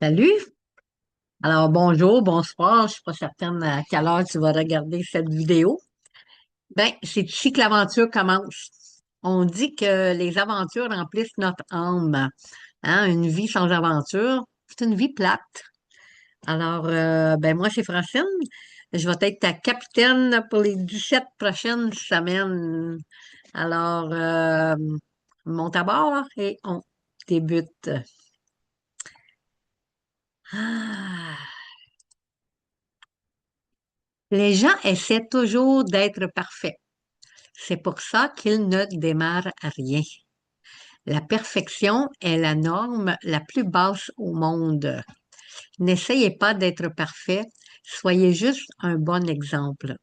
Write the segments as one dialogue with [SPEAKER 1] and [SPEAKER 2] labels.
[SPEAKER 1] Salut! Alors, bonjour, bonsoir. Je suis pas certaine à quelle heure tu vas regarder cette vidéo. Ben, c'est ici que l'aventure commence. On dit que les aventures remplissent notre âme. Hein? Une vie sans aventure, c'est une vie plate. Alors, ben moi, c'est Francine. Je vais être ta capitaine pour les 17 prochaines semaines. Alors, monte à bord et on débute. Ah. Les gens essaient toujours d'être parfaits. C'est pour ça qu'ils ne démarrent à rien. La perfection est la norme la plus basse au monde. N'essayez pas d'être parfait, soyez juste un bon exemple.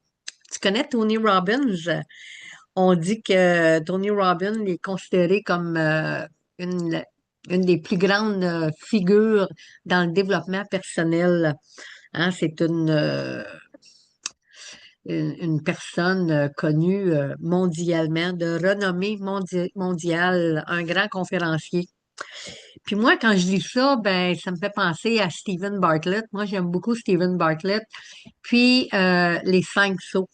[SPEAKER 1] Tu connais Tony Robbins? On dit que Tony Robbins est considéré comme une, une des plus grandes figures dans le développement personnel. Hein, c'est une personne connue mondialement, de renommée mondiale, un grand conférencier. Puis moi, quand je lis ça, ben, ça me fait penser à Stephen Bartlett. Moi, j'aime beaucoup Stephen Bartlett. Puis les 5 sauts.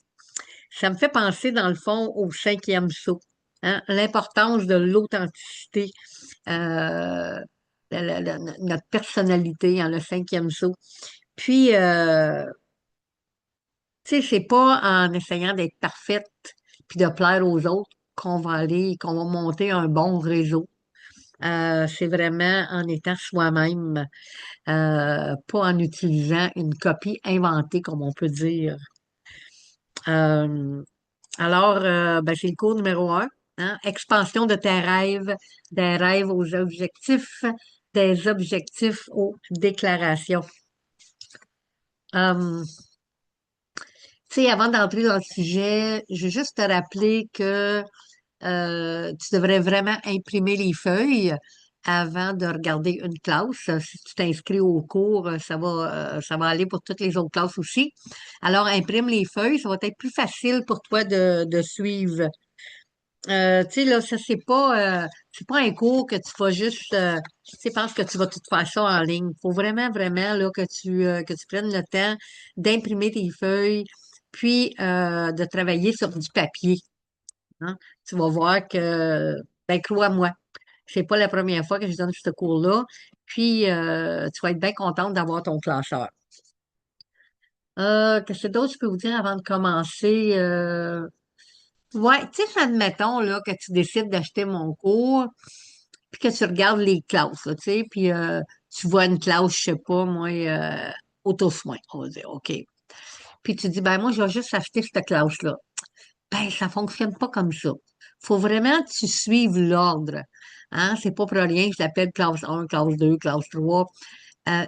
[SPEAKER 1] Ça me fait penser, dans le fond, au cinquième saut. Hein, l'importance de l'authenticité, euh, notre personnalité, hein, le cinquième saut. Puis, tu sais, c'est pas en essayant d'être parfaite puis de plaire aux autres qu'on va monter un bon réseau. C'est vraiment en étant soi-même, pas en utilisant une copie inventée, comme on peut dire. Euh, ben, c'est le cours numéro 1, hein. Expansion de tes rêves, des rêves aux objectifs, des objectifs aux déclarations. Euh, Tu sais, avant d'entrer dans le sujet, je veux juste te rappeler que tu devrais vraiment imprimer les feuilles avant de regarder une classe. Si tu t'inscris au cours, ça va aller pour toutes les autres classes aussi. Alors, imprime les feuilles, ça va être plus facile pour toi de suivre. Tu sais, là, ça, c'est pas un cours que tu vas juste, tu sais, penses que tu vas tout faire ça en ligne. Il faut vraiment, vraiment, là, que tu prennes le temps d'imprimer tes feuilles, puis de travailler sur du papier. Hein. Tu vas voir que, ben, crois-moi, c'est pas la première fois que je donne ce cours-là. Puis, tu vas être bien contente d'avoir ton classeur. Qu'est-ce que d'autre je peux vous dire avant de commencer? Ouais, tu sais, admettons là, que tu décides d'acheter mon cours, puis que tu regardes les classes, là, tu sais, puis tu vois une classe, je sais pas, moi, auto-soin, on va dire, OK. Puis tu dis, ben moi, je vais juste acheter cette classe-là. Ben, ça fonctionne pas comme ça. Faut vraiment que tu suives l'ordre. Hein? C'est pas pour rien que je l'appelle classe 1, classe 2, classe 3.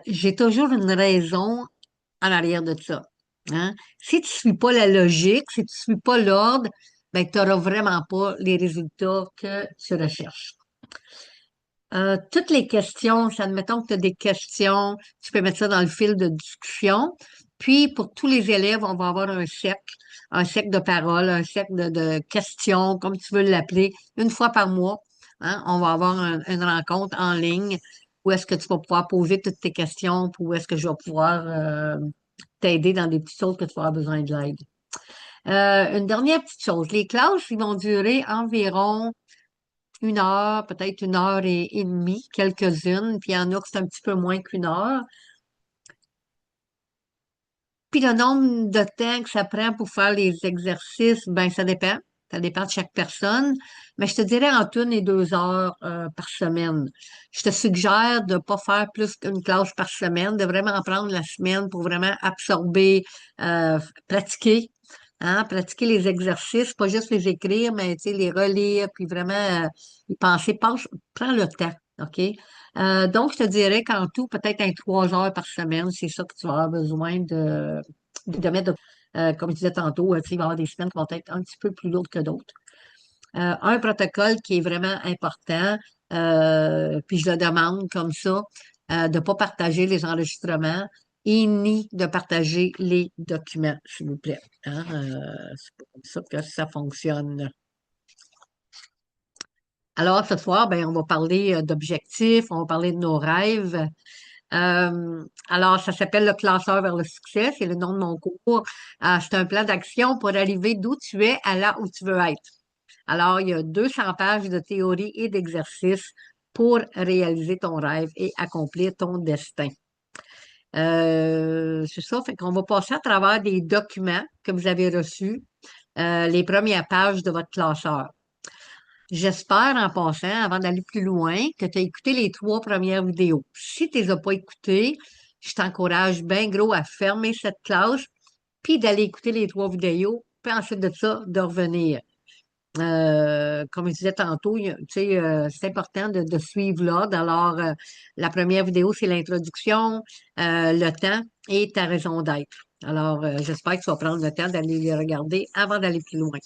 [SPEAKER 1] J'ai toujours une raison en arrière de ça. Hein? Si tu suis pas la logique, si tu suis pas l'ordre, ben, tu n'auras vraiment pas les résultats que tu recherches. Toutes les questions, si admettons que tu as des questions, tu peux mettre ça dans le fil de discussion. Puis, pour tous les élèves, on va avoir un cercle de parole, un cercle de questions, comme tu veux l'appeler, une fois par mois. Hein. On va avoir une rencontre en ligne où est-ce que tu vas pouvoir poser toutes tes questions, puis où est-ce que je vais pouvoir t'aider dans des petites choses que tu auras besoin de l'aide. Une dernière petite chose, les classes, ils vont durer environ 1 heure, peut-être 1 heure et demie, quelques-unes, puis il y en a que c'est un petit peu moins qu'1 heure. Puis le nombre de temps que ça prend pour faire les exercices, ben ça dépend. Ça dépend de chaque personne. Mais je te dirais entre 1 et 2 heures par semaine. Je te suggère de ne pas faire plus qu'une classe par semaine, de vraiment prendre la semaine pour vraiment absorber, euh, pratiquer. Hein, pratiquer les exercices, pas juste les écrire, mais tu sais, les relire, puis vraiment y penser. Prends le temps, OK? Donc, je te dirais qu'en tout, peut-être 3 heures par semaine, c'est ça que tu vas avoir besoin de mettre. Comme je disais tantôt, tu sais, il va y avoir des semaines qui vont être un petit peu plus lourdes que d'autres. Un protocole qui est vraiment important, puis je le demande comme ça, de ne pas partager les enregistrements et ni de partager les documents, s'il vous plaît. Hein. C'est pas comme ça que ça fonctionne. Alors, ce soir, ben, on va parler d'objectifs, on va parler de nos rêves. Alors, ça s'appelle le classeur vers le succès, c'est le nom de mon cours. C'est un plan d'action pour arriver d'où tu es à là où tu veux être. Alors, il y a 200 pages de théorie et d'exercices pour réaliser ton rêve et accomplir ton destin. C'est ça, fait qu'on va passer à travers des documents que vous avez reçus, les premières pages de votre classeur. J'espère, en passant, avant d'aller plus loin, que tu as écouté les 3 premières vidéos. Si tu les as pas écoutées, je t'encourage bien gros à fermer cette classe, puis d'aller écouter les 3 vidéos, puis ensuite de ça, de revenir. Comme je disais tantôt, tu sais, c'est important de suivre l'ordre. Alors, la première vidéo, c'est l'introduction, le temps et ta raison d'être. Alors, j'espère que tu vas prendre le temps d'aller les regarder avant d'aller plus loin.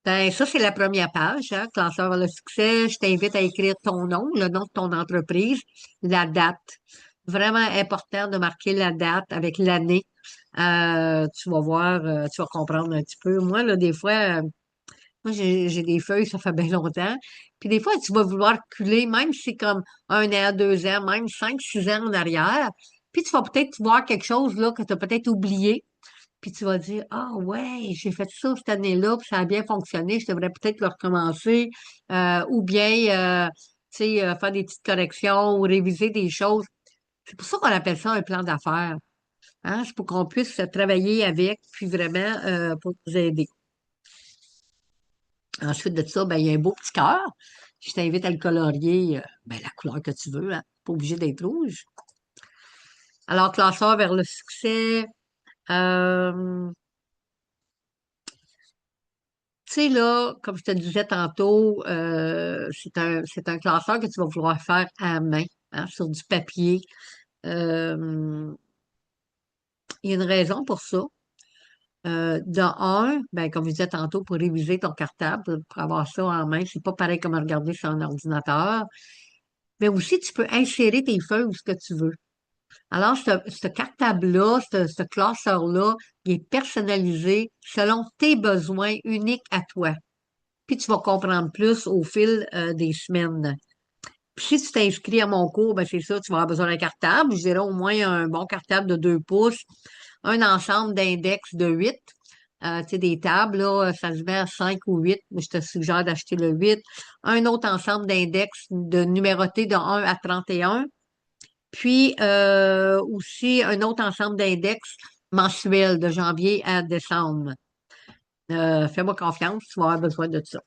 [SPEAKER 1] Ben, ça, c'est la première page, hein, classeur vers le succès. Je t'invite à écrire ton nom, le nom de ton entreprise, la date. Vraiment important de marquer la date avec l'année. Tu vas voir, tu vas comprendre un petit peu. Moi, là, des fois, moi, j'ai des feuilles, ça fait bien longtemps. Puis des fois, tu vas vouloir reculer, même si c'est comme 1 an, 2 ans, même 5, 6 ans en arrière. Puis tu vas peut-être voir quelque chose là que tu as peut-être oublié. Puis tu vas dire, ah ouais, j'ai fait ça cette année-là, puis ça a bien fonctionné, je devrais peut-être le recommencer. Ou bien, tu sais, faire des petites corrections ou réviser des choses. C'est pour ça qu'on appelle ça un plan d'affaires. Hein? C'est pour qu'on puisse travailler avec, puis vraiment pour nous aider. Ensuite de ça, ben, il y a un beau petit cœur. Je t'invite à le colorier, ben, la couleur que tu veux, hein. Pas obligé d'être rouge. Alors, classeur vers le succès. Euh, Tu sais, là, comme je te disais tantôt, c'est un classeur que tu vas vouloir faire à la main, hein, sur du papier. Euh, il y a une raison pour ça. De un, ben, comme je disais tantôt, pour réviser ton cartable, pour avoir ça en main, c'est pas pareil comme regarder sur un ordinateur. Mais aussi, tu peux insérer tes feuilles où ce que tu veux. Alors, ce cartable-là, ce classeur-là, il est personnalisé selon tes besoins uniques à toi. Puis tu vas comprendre plus au fil des semaines. Puis si tu t'inscris à mon cours, ben c'est ça, tu vas avoir besoin d'un cartable. Je dirais au moins un bon cartable de 2 pouces, un ensemble d'index de 8. Tu sais, des tables, là, ça se met à 5 ou 8, mais je te suggère d'acheter le 8. Un autre ensemble d'index de numérotés de 1 à 31. Puis aussi un autre ensemble d'index mensuels de janvier à décembre. Fais-moi confiance, tu vas avoir besoin de ça.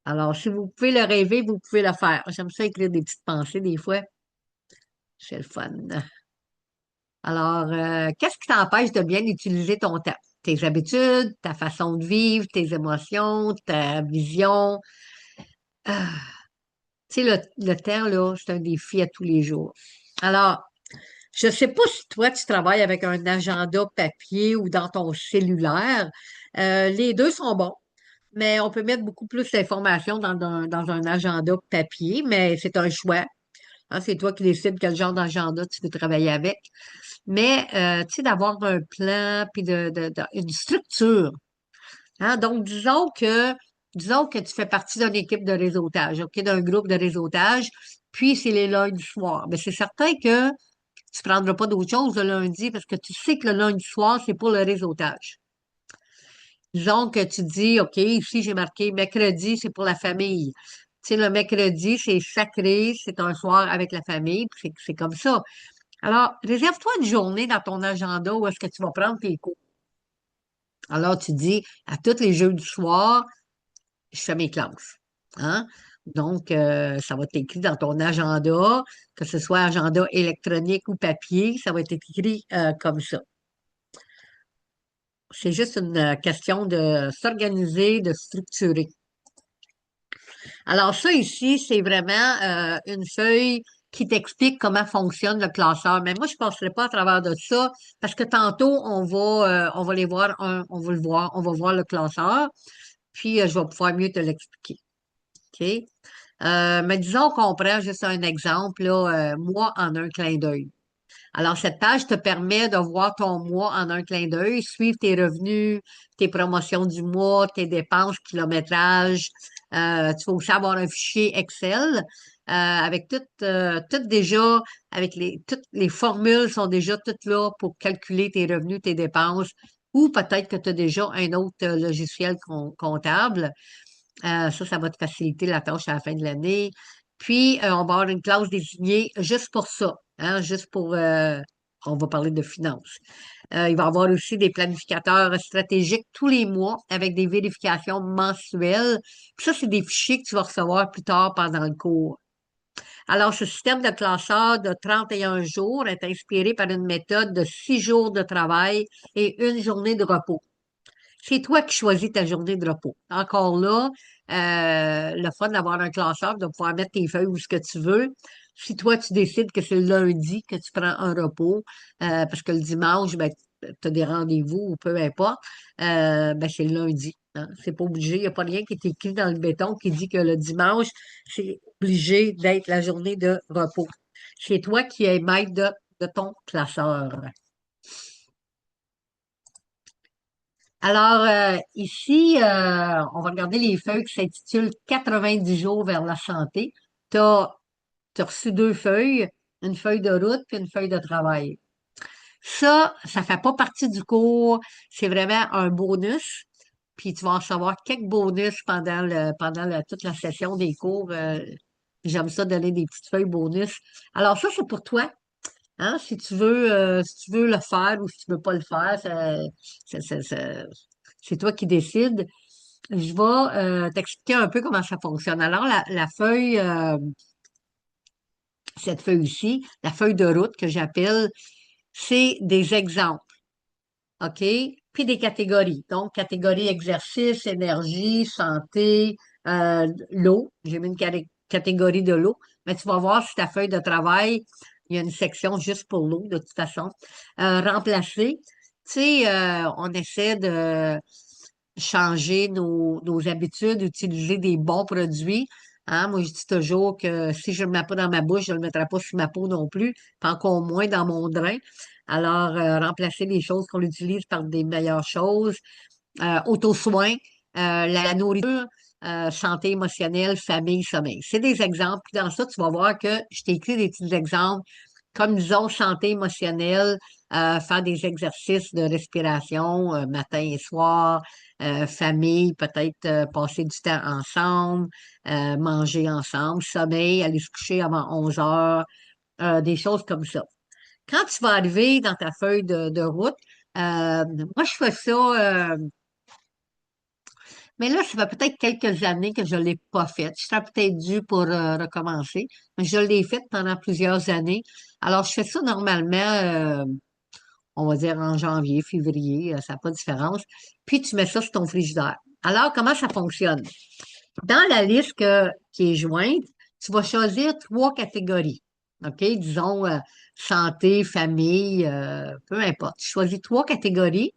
[SPEAKER 1] Alors, si vous pouvez le rêver, vous pouvez le faire. J'aime ça écrire des petites pensées des fois. C'est le fun. Alors, qu'est-ce qui t'empêche de bien utiliser ton temps? Tes habitudes, ta façon de vivre, tes émotions, ta vision. Ah, tu sais, le temps, là, c'est un défi à tous les jours. Alors, je sais pas si toi, tu travailles avec un agenda papier ou dans ton cellulaire. Les deux sont bons, mais on peut mettre beaucoup plus d'informations dans un agenda papier, mais c'est un choix. Hein, c'est toi qui décides quel genre d'agenda tu veux travailler avec. Mais, tu sais, d'avoir un plan, puis une structure. Hein. Donc, disons que tu fais partie d'une équipe de réseautage, OK, d'un groupe de réseautage, puis c'est les lundis soirs. Mais c'est certain que tu prendras pas d'autre chose le lundi parce que tu sais que le lundi soir, c'est pour le réseautage. Disons que tu dis, OK, ici j'ai marqué mercredi, c'est pour la famille. Tu sais, le mercredi, c'est sacré, c'est un soir avec la famille, puis c'est comme ça. Alors, réserve-toi une journée dans ton agenda où est-ce que tu vas prendre tes cours. Alors, tu dis, à tous les jeudis du soir, je fais mes classes. Hein? Donc, ça va être écrit dans ton agenda, que ce soit agenda électronique ou papier, ça va être écrit comme ça. C'est juste une question de s'organiser, de structurer. Alors ça ici, c'est vraiment une feuille qui t'explique comment fonctionne le classeur. Mais moi, je ne passerai pas à travers de ça parce que tantôt, on va les voir, on va le voir, on va voir le classeur, puis je vais pouvoir mieux te l'expliquer. OK? Mais disons qu'on prend juste un exemple, là, moi en un clin d'œil. Alors, cette page te permet de voir ton mois en un clin d'œil, suivre tes revenus, tes promotions du mois, tes dépenses, kilométrage, Tu vas aussi avoir un fichier Excel avec tout déjà, avec toutes les formules sont déjà toutes là pour calculer tes revenus, tes dépenses, ou peut-être que tu as déjà un autre logiciel comptable. Ça va te faciliter la tâche à la fin de l'année. Puis, on va avoir une classe désignée juste pour ça, hein, juste pour, on va parler de finances. Il va y avoir aussi des planificateurs stratégiques tous les mois avec des vérifications mensuelles. Puis ça, c'est des fichiers que tu vas recevoir plus tard pendant le cours. Alors, ce système de classeur de 31 jours est inspiré par une méthode de 6 jours de travail et une journée de repos. C'est toi qui choisis ta journée de repos. Encore là, le fun d'avoir un classeur, de pouvoir mettre tes feuilles où ce que tu veux. Si toi, tu décides que c'est le lundi que tu prends un repos, parce que le dimanche, ben, tu as des rendez-vous ou peu importe, ben, c'est le lundi. Hein. C'est pas obligé. Il n'y a pas rien qui est écrit dans le béton qui dit que le dimanche, c'est obligé d'être la journée de repos. C'est toi qui es maître de ton classeur. Alors, ici, on va regarder les feuilles qui s'intitulent 90 jours vers la santé. Tu as reçu deux feuilles, une feuille de route et une feuille de travail. Ça fait pas partie du cours, c'est vraiment un bonus. Puis tu vas en savoir quelques bonus toute la session des cours. J'aime ça donner des petites feuilles bonus. Alors ça, c'est pour toi. Hein, si tu veux le faire ou si tu veux pas le faire, ça- ça- ça- c'est toi qui décides. Je vais t'expliquer un peu comment ça fonctionne. Alors, la feuille, cette feuille-ci, la feuille de route que j'appelle, c'est des exemples, OK? Puis des catégories. Donc, catégorie exercice, énergie, santé, l'eau. J'ai mis une catégorie de l'eau. Mais tu vas voir sur ta feuille de travail, il y a une section juste pour l'eau, de toute façon. Remplacer. Tu sais, on essaie de changer nos habitudes, utiliser des bons produits. Hein? Moi, je dis toujours que si je ne le mets pas dans ma bouche, je ne le mettrai pas sur ma peau non plus, puis encore moins dans mon drain. Alors, remplacer les choses qu'on utilise par des meilleures choses. Auto-soin, la nourriture, santé émotionnelle, famille, sommeil. C'est des exemples. Puis dans ça, tu vas voir que je t'ai écrit des petits exemples, comme disons santé émotionnelle, faire des exercices de respiration matin et soir, famille, peut-être passer du temps ensemble, manger ensemble, sommeil, aller se coucher avant 11 heures, des choses comme ça. Quand tu vas arriver dans ta feuille de route, moi, je fais ça, mais là, ça fait peut-être quelques années que je ne l'ai pas fait. Je serais peut-être dû pour recommencer, mais je l'ai fait pendant plusieurs années. Alors, je fais ça normalement, on va dire en janvier, février, ça n'a pas de différence. Puis, tu mets ça sur ton frigidaire. Alors, comment ça fonctionne? Dans la liste qui est jointe, tu vas choisir trois catégories. OK? Disons santé, famille, peu importe. Tu choisis trois catégories.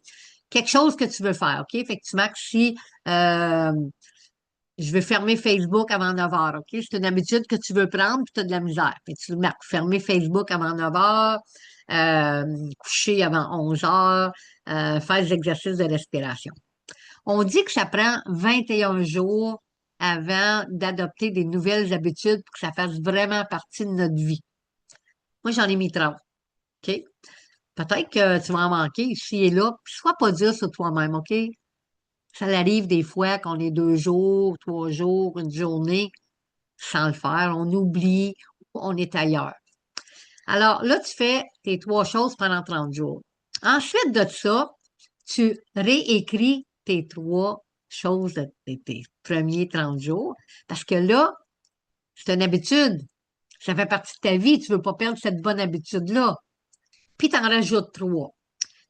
[SPEAKER 1] Quelque chose que tu veux faire. OK? Fait que tu marques si euh, je veux fermer Facebook avant 9 heures. OK? C'est une habitude que tu veux prendre puis tu as de la misère. Fait que tu marques fermer Facebook avant 9 heures, coucher avant 11 heures, faire des exercices de respiration. On dit que ça prend 21 jours avant d'adopter des nouvelles habitudes pour que ça fasse vraiment partie de notre vie. Moi, j'en ai mis 30. OK? Peut-être que tu vas en manquer ici et là. Puis sois pas dur sur toi-même, OK? Ça arrive des fois qu'on est 2 jours, 3 jours, une journée sans le faire. On oublie, on est ailleurs. Alors là, tu fais tes trois choses pendant 30 jours. Ensuite de ça, tu réécris tes trois choses de tes premiers 30 jours parce que là, c'est une habitude. Ça fait partie de ta vie. Tu veux pas perdre cette bonne habitude-là. Puis, tu en rajoutes trois.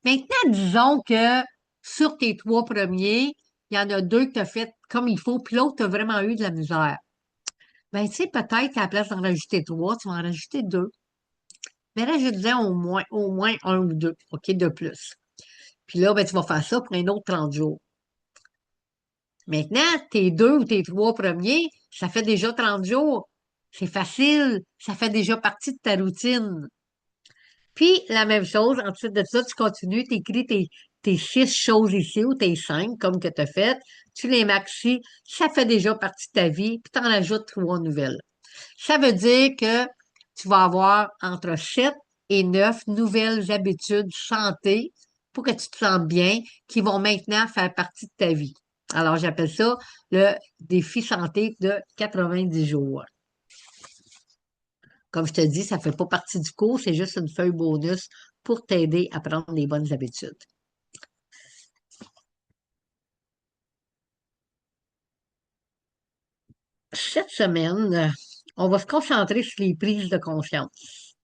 [SPEAKER 1] Maintenant, disons que sur tes trois premiers, il y en a deux que tu as fait comme il faut, puis l'autre, tu as vraiment eu de la misère. Ben, tu sais, peut-être qu'à la place d'en rajouter trois, tu vas en rajouter deux. Mais là, je disais au moins un ou deux, OK, de plus. Puis là, ben, tu vas faire ça pour un autre 30 jours. Maintenant, tes deux ou tes trois premiers, ça fait déjà 30 jours. C'est facile, ça fait déjà partie de ta routine. Puis, la même chose, ensuite de ça, tu continues, tu écris tes 6 choses ici ou tes 5, comme que tu as fait, tu les maxis, ça fait déjà partie de ta vie, puis tu en ajoutes 3 nouvelles. Ça veut dire que tu vas avoir entre 7 et 9 nouvelles habitudes santé pour que tu te sentes bien, qui vont maintenant faire partie de ta vie. Alors, j'appelle ça le défi santé de 90 jours. Comme je te dis, ça ne fait pas partie du cours, c'est juste une feuille bonus pour t'aider à prendre les bonnes habitudes. Cette semaine, on va se concentrer sur les prises de conscience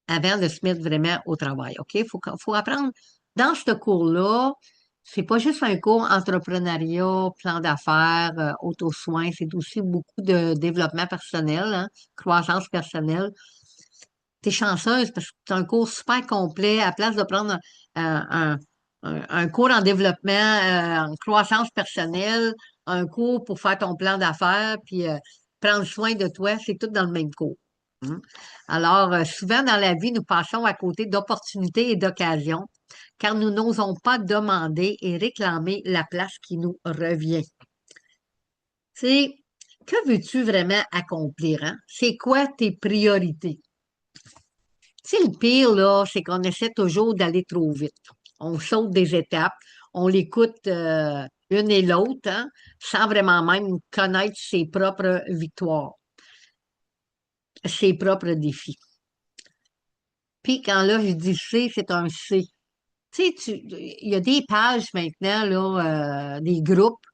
[SPEAKER 1] avant de se mettre vraiment au travail. OK? Faut apprendre. Dans ce cours-là, c'est pas juste un cours entrepreneuriat, plan d'affaires, auto-soin, c'est aussi beaucoup de développement personnel, hein, croissance personnelle. T'es chanceuse parce que c'est un cours super complet. À place de prendre un cours en développement, en croissance personnelle, un cours pour faire ton plan d'affaires, puis prendre soin de toi, c'est tout dans le même cours. Hein. Alors, souvent dans la vie, nous passons à côté d'opportunités et d'occasions, car nous n'osons pas demander et réclamer la place qui nous revient. C'est que veux-tu vraiment accomplir, hein? C'est quoi tes priorités? Tu sais, le pire, là, c'est qu'on essaie toujours d'aller trop vite. On saute des étapes, on l'écoute une et l'autre, hein, sans vraiment même connaître ses propres victoires, ses propres défis. Puis quand là, je dis c'est un C. Tu sais, il y a des pages maintenant, là, des groupes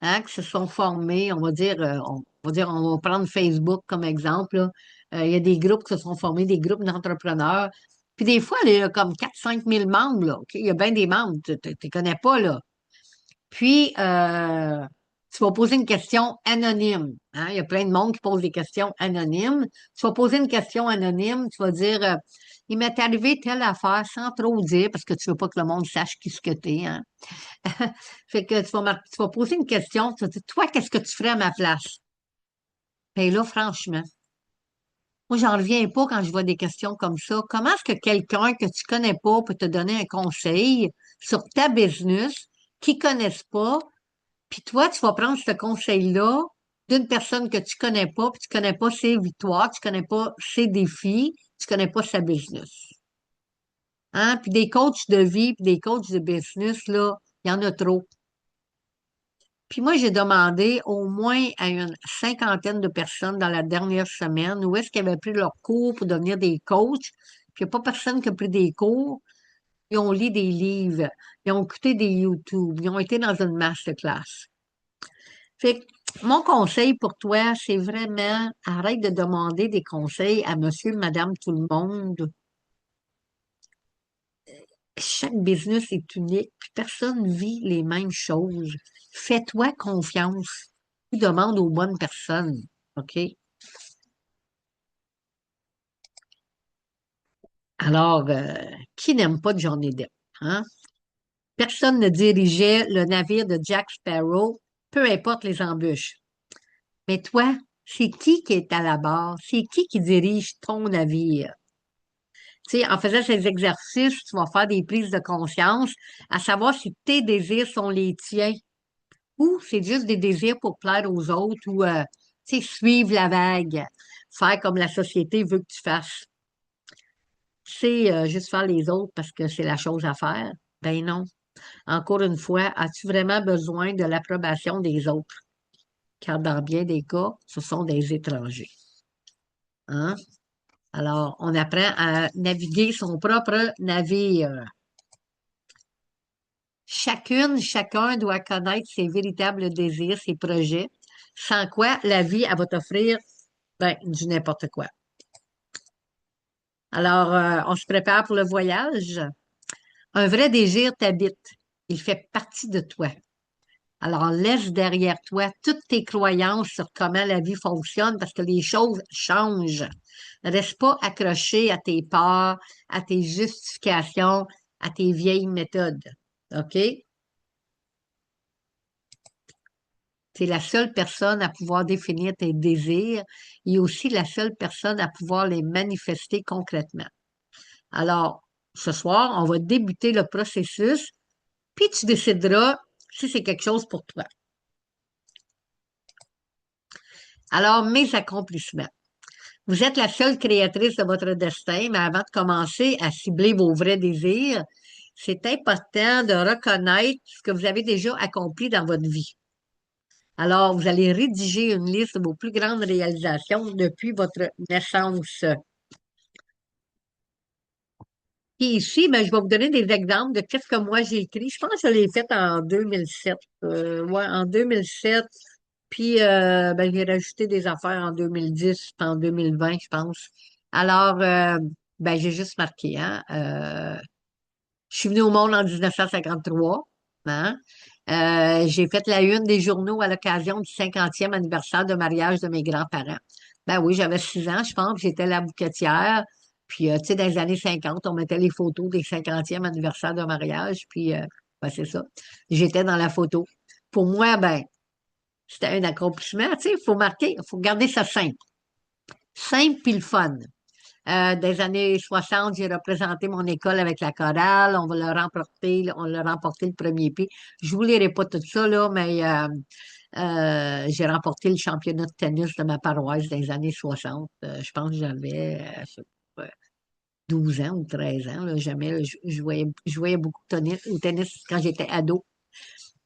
[SPEAKER 1] hein, qui se sont formés, on va prendre Facebook comme exemple, là. Il y a des groupes qui se sont formés, des groupes d'entrepreneurs. Puis des fois, il y a comme 4 5 000 membres, là, OK? Il y a bien des membres, tu ne connais pas, là. Puis, tu vas poser une question anonyme. Hein? Il y a plein de monde qui pose des questions anonymes. Tu vas poser une question anonyme, tu vas dire, il m'est arrivé telle affaire sans trop dire, parce que tu veux pas que le monde sache qui ce que t'es, hein. Fait que tu vas poser une question, tu vas dire, toi, qu'est-ce que tu ferais à ma place? Ben là, franchement, moi, j'en reviens pas quand je vois des questions comme ça. Comment est-ce que quelqu'un que tu connais pas peut te donner un conseil sur ta business qu'ils connaissent pas, puis toi, tu vas prendre ce conseil-là d'une personne que tu connais pas, puis tu connais pas ses victoires, tu connais pas ses défis, tu connais pas sa business. Hein? Puis des coachs de vie, puis des coachs de business, là, il y en a trop. Puis moi, j'ai demandé au moins à une cinquantaine de personnes dans la dernière semaine où est-ce qu'ils avaient pris leur cours pour devenir des coachs. Puis il n'y a pas personne qui a pris des cours. Ils ont lu des livres, ils ont écouté des YouTube, ils ont été dans une masterclass. Fait que mon conseil pour toi, c'est vraiment arrête de demander des conseils à monsieur, madame, tout le monde. Chaque business est unique, puis personne vit les mêmes choses. Fais-toi confiance. Tu demandes aux bonnes personnes. OK? Alors, qui n'aime pas de journée d'aide? Hein? Personne ne dirigeait le navire de Jack Sparrow, peu importe les embûches. Mais toi, c'est qui est à la barre? C'est qui dirige ton navire? Tu sais, en faisant ces exercices, tu vas faire des prises de conscience à savoir si tes désirs sont les tiens ou c'est juste des désirs pour plaire aux autres ou, tu sais, suivre la vague, faire comme la société veut que tu fasses. C'est juste faire les autres parce que c'est la chose à faire. Ben non. Encore une fois, as-tu vraiment besoin de l'approbation des autres? Car dans bien des cas, ce sont des étrangers. Hein? Alors, on apprend à naviguer son propre navire. Chacun doit connaître ses véritables désirs, ses projets, sans quoi la vie, elle va t'offrir ben, du n'importe quoi. Alors, on se prépare pour le voyage. Un vrai désir t'habite. Il fait partie de toi. Alors, laisse derrière toi toutes tes croyances sur comment la vie fonctionne parce que les choses changent. Ne reste pas accroché à tes peurs, à tes justifications, à tes vieilles méthodes. OK? Tu es la seule personne à pouvoir définir tes désirs et aussi la seule personne à pouvoir les manifester concrètement. Alors, Ce soir, on va débuter le processus, puis tu décideras si c'est quelque chose pour toi. Alors, mes accomplissements. Vous êtes la seule créatrice de votre destin, mais avant de commencer à cibler vos vrais désirs, c'est important de reconnaître ce que vous avez déjà accompli dans votre vie. Alors, vous allez rédiger une liste de vos plus grandes réalisations depuis votre naissance. Puis ici, ben, je vais vous donner des exemples de qu'est-ce que moi j'ai écrit. Je pense que je l'ai fait en 2007. Ouais, en 2007. Puis, ben, j'ai rajouté des affaires en 2010, puis en 2020, je pense. Alors, ben, j'ai juste marqué, hein. Je suis venue au monde en 1953, hein. J'ai fait la une des journaux à l'occasion du 50e anniversaire de mariage de mes grands-parents. Ben oui, j'avais 6 ans, je pense, puis j'étais la bouquetière. Puis, tu sais, dans les années 50, on mettait les photos des 50e anniversaire de mariage, puis, ben, c'est ça. J'étais dans la photo. Pour moi, ben, c'était un accomplissement, tu sais, il faut marquer, il faut garder ça simple. Simple puis le fun. Des années 60, j'ai représenté mon école avec la chorale. On l'a remporté le premier prix. Je vous lirai pas tout ça, là, mais j'ai remporté le championnat de tennis de ma paroisse dans les années 60. Je pense que j'avais je sais pas, 12 ans ou 13 ans. Là, jamais, là, je jouais beaucoup au tennis quand j'étais ado.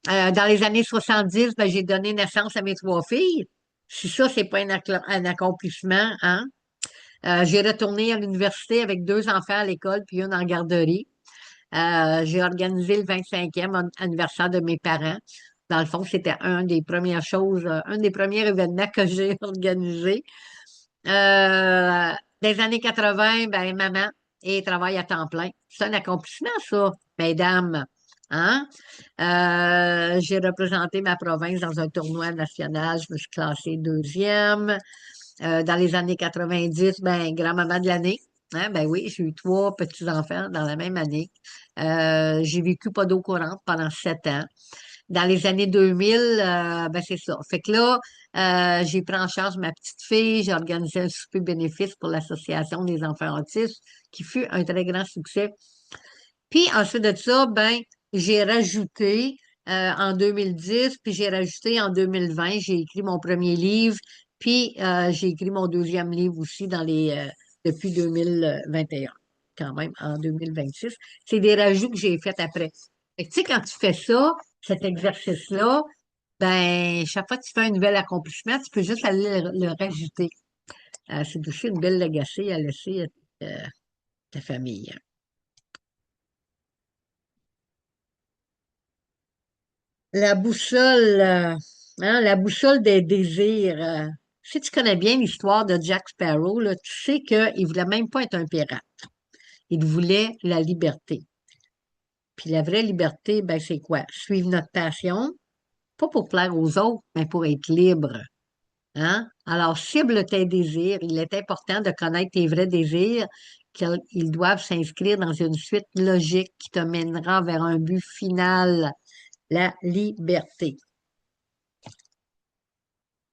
[SPEAKER 1] Dans les années 70, ben, j'ai donné naissance à mes 3 filles. Si ça, c'est pas un accomplissement, hein? J'ai retourné à l'université avec 2 enfants à l'école, puis une en garderie. J'ai organisé le 25e anniversaire de mes parents. Dans le fond, c'était un des premières choses, un des premiers événements que j'ai organisé. Des années 80, ben, maman et travaille à temps plein. C'est un accomplissement, ça, mesdames. Hein? J'ai représenté ma province dans un tournoi national. Je me suis classée deuxième. Dans les années 90, ben, grand-maman de l'année. Hein? Ben oui, j'ai eu 3 petits-enfants dans la même année. J'ai vécu pas d'eau courante pendant 7 ans. Dans les années 2000, ben c'est ça. Fait que là, j'ai pris en charge ma petite fille, j'ai organisé un souper bénéfice pour l'Association des enfants autistes, qui fut un très grand succès. Puis ensuite de ça, ben, j'ai rajouté en 2010, puis j'ai rajouté en 2020, j'ai écrit mon premier livre, puis j'ai écrit mon deuxième livre aussi depuis 2021, quand même, en 2026. C'est des rajouts que j'ai faits après. Fait que, tu sais, quand tu fais ça, cet exercice-là, ben, chaque fois que tu fais un nouvel accomplissement, tu peux juste aller le rajouter. C'est aussi une belle legacy à laisser à ta famille. La boussole, la boussole des désirs. Si tu connais bien l'histoire de Jack Sparrow, là, tu sais qu'il voulait même pas être un pirate. Il voulait la liberté. Puis la vraie liberté, ben, c'est quoi? Suivre notre passion, pas pour plaire aux autres, mais pour être libre. Hein? Alors, cible tes désirs. Il est important de connaître tes vrais désirs, qu'ils doivent s'inscrire dans une suite logique qui te mènera vers un but final, la liberté.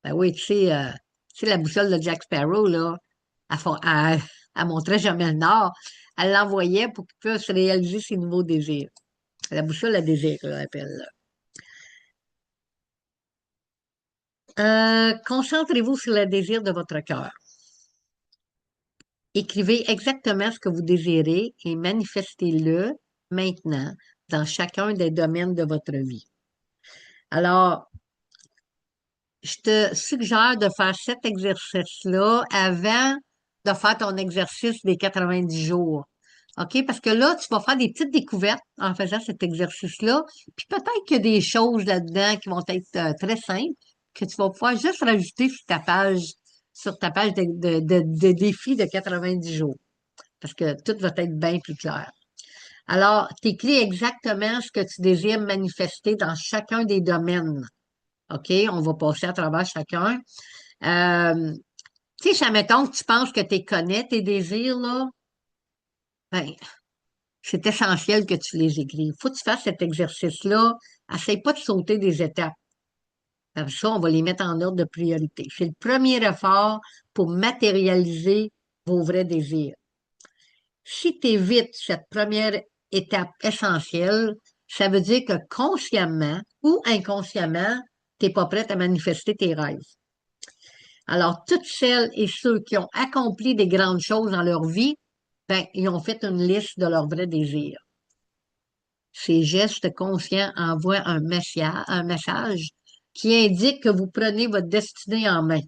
[SPEAKER 1] Ben oui, tu sais, la boussole de Jack Sparrow, là, elle montrait jamais le nord. Elle l'envoyait pour qu'il puisse réaliser ses nouveaux désirs. La boussole à désir, là, elle appelle. Concentrez-vous sur le désir de votre cœur. Écrivez exactement ce que vous désirez et manifestez-le maintenant dans chacun des domaines de votre vie. Alors, je te suggère de faire cet exercice-là avant de faire ton exercice des 90 jours. OK? Parce que là, tu vas faire des petites découvertes en faisant cet exercice-là. Puis peut-être qu'il y a des choses là-dedans qui vont être très simples que tu vas pouvoir juste rajouter sur ta page de défi de 90 jours. Parce que tout va être bien plus clair. Alors, t'écris exactement ce que tu désires manifester dans chacun des domaines. OK? On va passer à travers chacun. Tu sais, ça mettons que tu penses que tu connais tes désirs, là, ben, c'est essentiel que tu les écrives. Faut que tu fasses cet exercice-là. Essaye pas de sauter des étapes. Comme ça, on va les mettre en ordre de priorité. C'est le premier effort pour matérialiser vos vrais désirs. Si tu évites cette première étape essentielle, ça veut dire que consciemment ou inconsciemment, tu n'es pas prête à manifester tes rêves. Alors, toutes celles et ceux qui ont accompli des grandes choses dans leur vie, ben, ils ont fait une liste de leurs vrais désirs. Ces gestes conscients envoient un message qui indique que vous prenez votre destinée en main.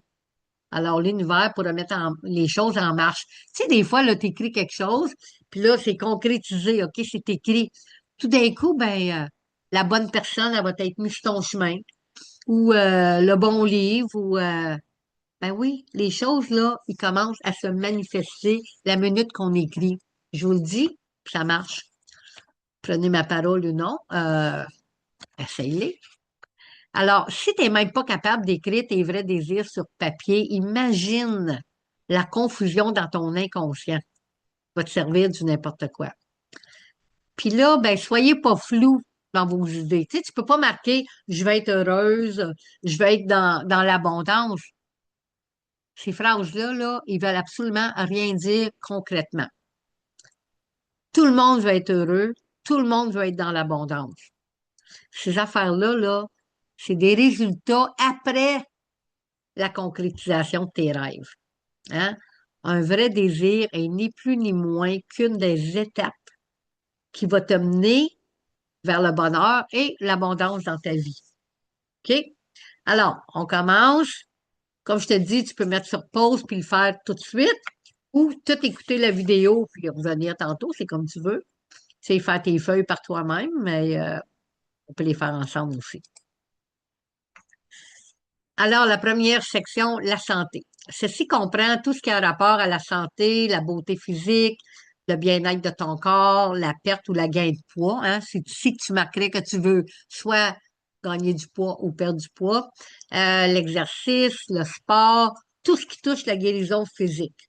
[SPEAKER 1] Alors, l'univers pourrait mettre les choses en marche. Tu sais, des fois, là, tu écris quelque chose, puis là, c'est concrétisé, OK, c'est écrit. Tout d'un coup, ben, la bonne personne, elle va être mise sur ton chemin, ou le bon livre, ou, ben oui, les choses, là, ils commencent à se manifester la minute qu'on écrit. Je vous le dis, ça marche. Prenez ma parole ou non, essayez-les. Alors, si tu n'es même pas capable d'écrire tes vrais désirs sur papier, imagine la confusion dans ton inconscient. Va te servir du n'importe quoi. Puis là, ben, soyez pas flou dans vos idées. Tu sais, tu peux pas marquer je vais être heureuse, je vais être dans l'abondance. Ces phrases-là, là, ils veulent absolument rien dire concrètement. Tout le monde veut être heureux, tout le monde veut être dans l'abondance. Ces affaires-là, là, c'est des résultats après la concrétisation de tes rêves. Hein? Un vrai désir est ni plus ni moins qu'une des étapes qui va te mener vers le bonheur et l'abondance dans ta vie. OK? Alors, on commence. Comme je te dis, tu peux mettre sur pause puis le faire tout de suite ou tout écouter la vidéo puis revenir tantôt, c'est comme tu veux. Tu sais, faire tes feuilles par toi-même, mais on peut les faire ensemble aussi. Alors, la première section, la santé. Ceci comprend tout ce qui a rapport à la santé, la beauté physique, le bien-être de ton corps, la perte ou la gain de poids. Hein. Si tu marquerais que tu veux soit gagner du poids ou perdre du poids, l'exercice, le sport, tout ce qui touche la guérison physique.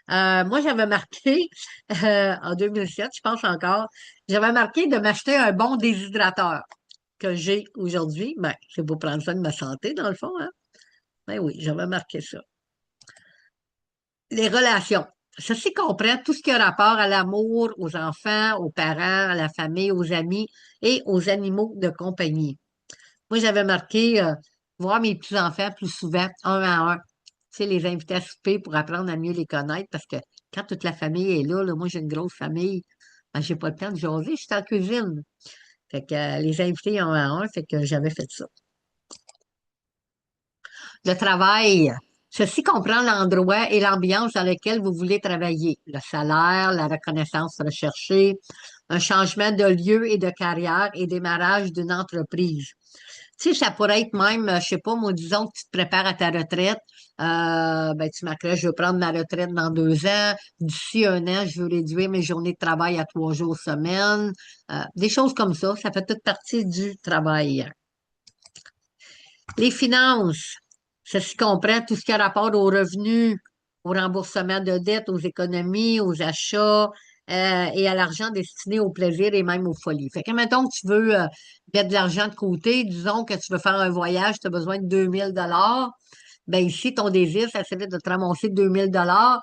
[SPEAKER 1] Moi, j'avais marqué, en 2007, je pense encore, j'avais marqué de m'acheter un bon déshydrateur que j'ai aujourd'hui. Ben, c'est pour prendre soin de ma santé, dans le fond, hein? Ben oui, j'avais marqué ça. Les relations. Ceci comprend tout ce qui a rapport à l'amour, aux enfants, aux parents, à la famille, aux amis et aux animaux de compagnie. Moi, j'avais marqué voir mes petits-enfants plus souvent, un à un. Tu sais, les inviter à souper pour apprendre à mieux les connaître parce que quand toute la famille est là, moi, j'ai une grosse famille, ben, j'ai pas le temps de jaser, je suis en cuisine. Fait que les inviter un à un, fait que j'avais fait ça. Le travail, ceci comprend l'endroit et l'ambiance dans lequel vous voulez travailler, le salaire, la reconnaissance recherchée, un changement de lieu et de carrière et démarrage d'une entreprise. Tu sais, ça pourrait être même, je sais pas, moi, disons que tu te prépares à ta retraite, ben, tu marquerais, je veux prendre ma retraite dans 2 ans, d'ici un an, je veux réduire mes journées de travail à 3 jours semaine, des choses comme ça fait toute partie du travail. Les finances, ceci comprend tout ce qui a rapport aux revenus, au remboursement de dettes, aux économies, aux achats et à l'argent destiné au plaisir et même aux folies. Fait que, mettons que tu veux mettre de l'argent de côté, disons que tu veux faire un voyage, tu as besoin de 2 000 $, ben ici, ton désir, ça serait de te ramasser 2 000 $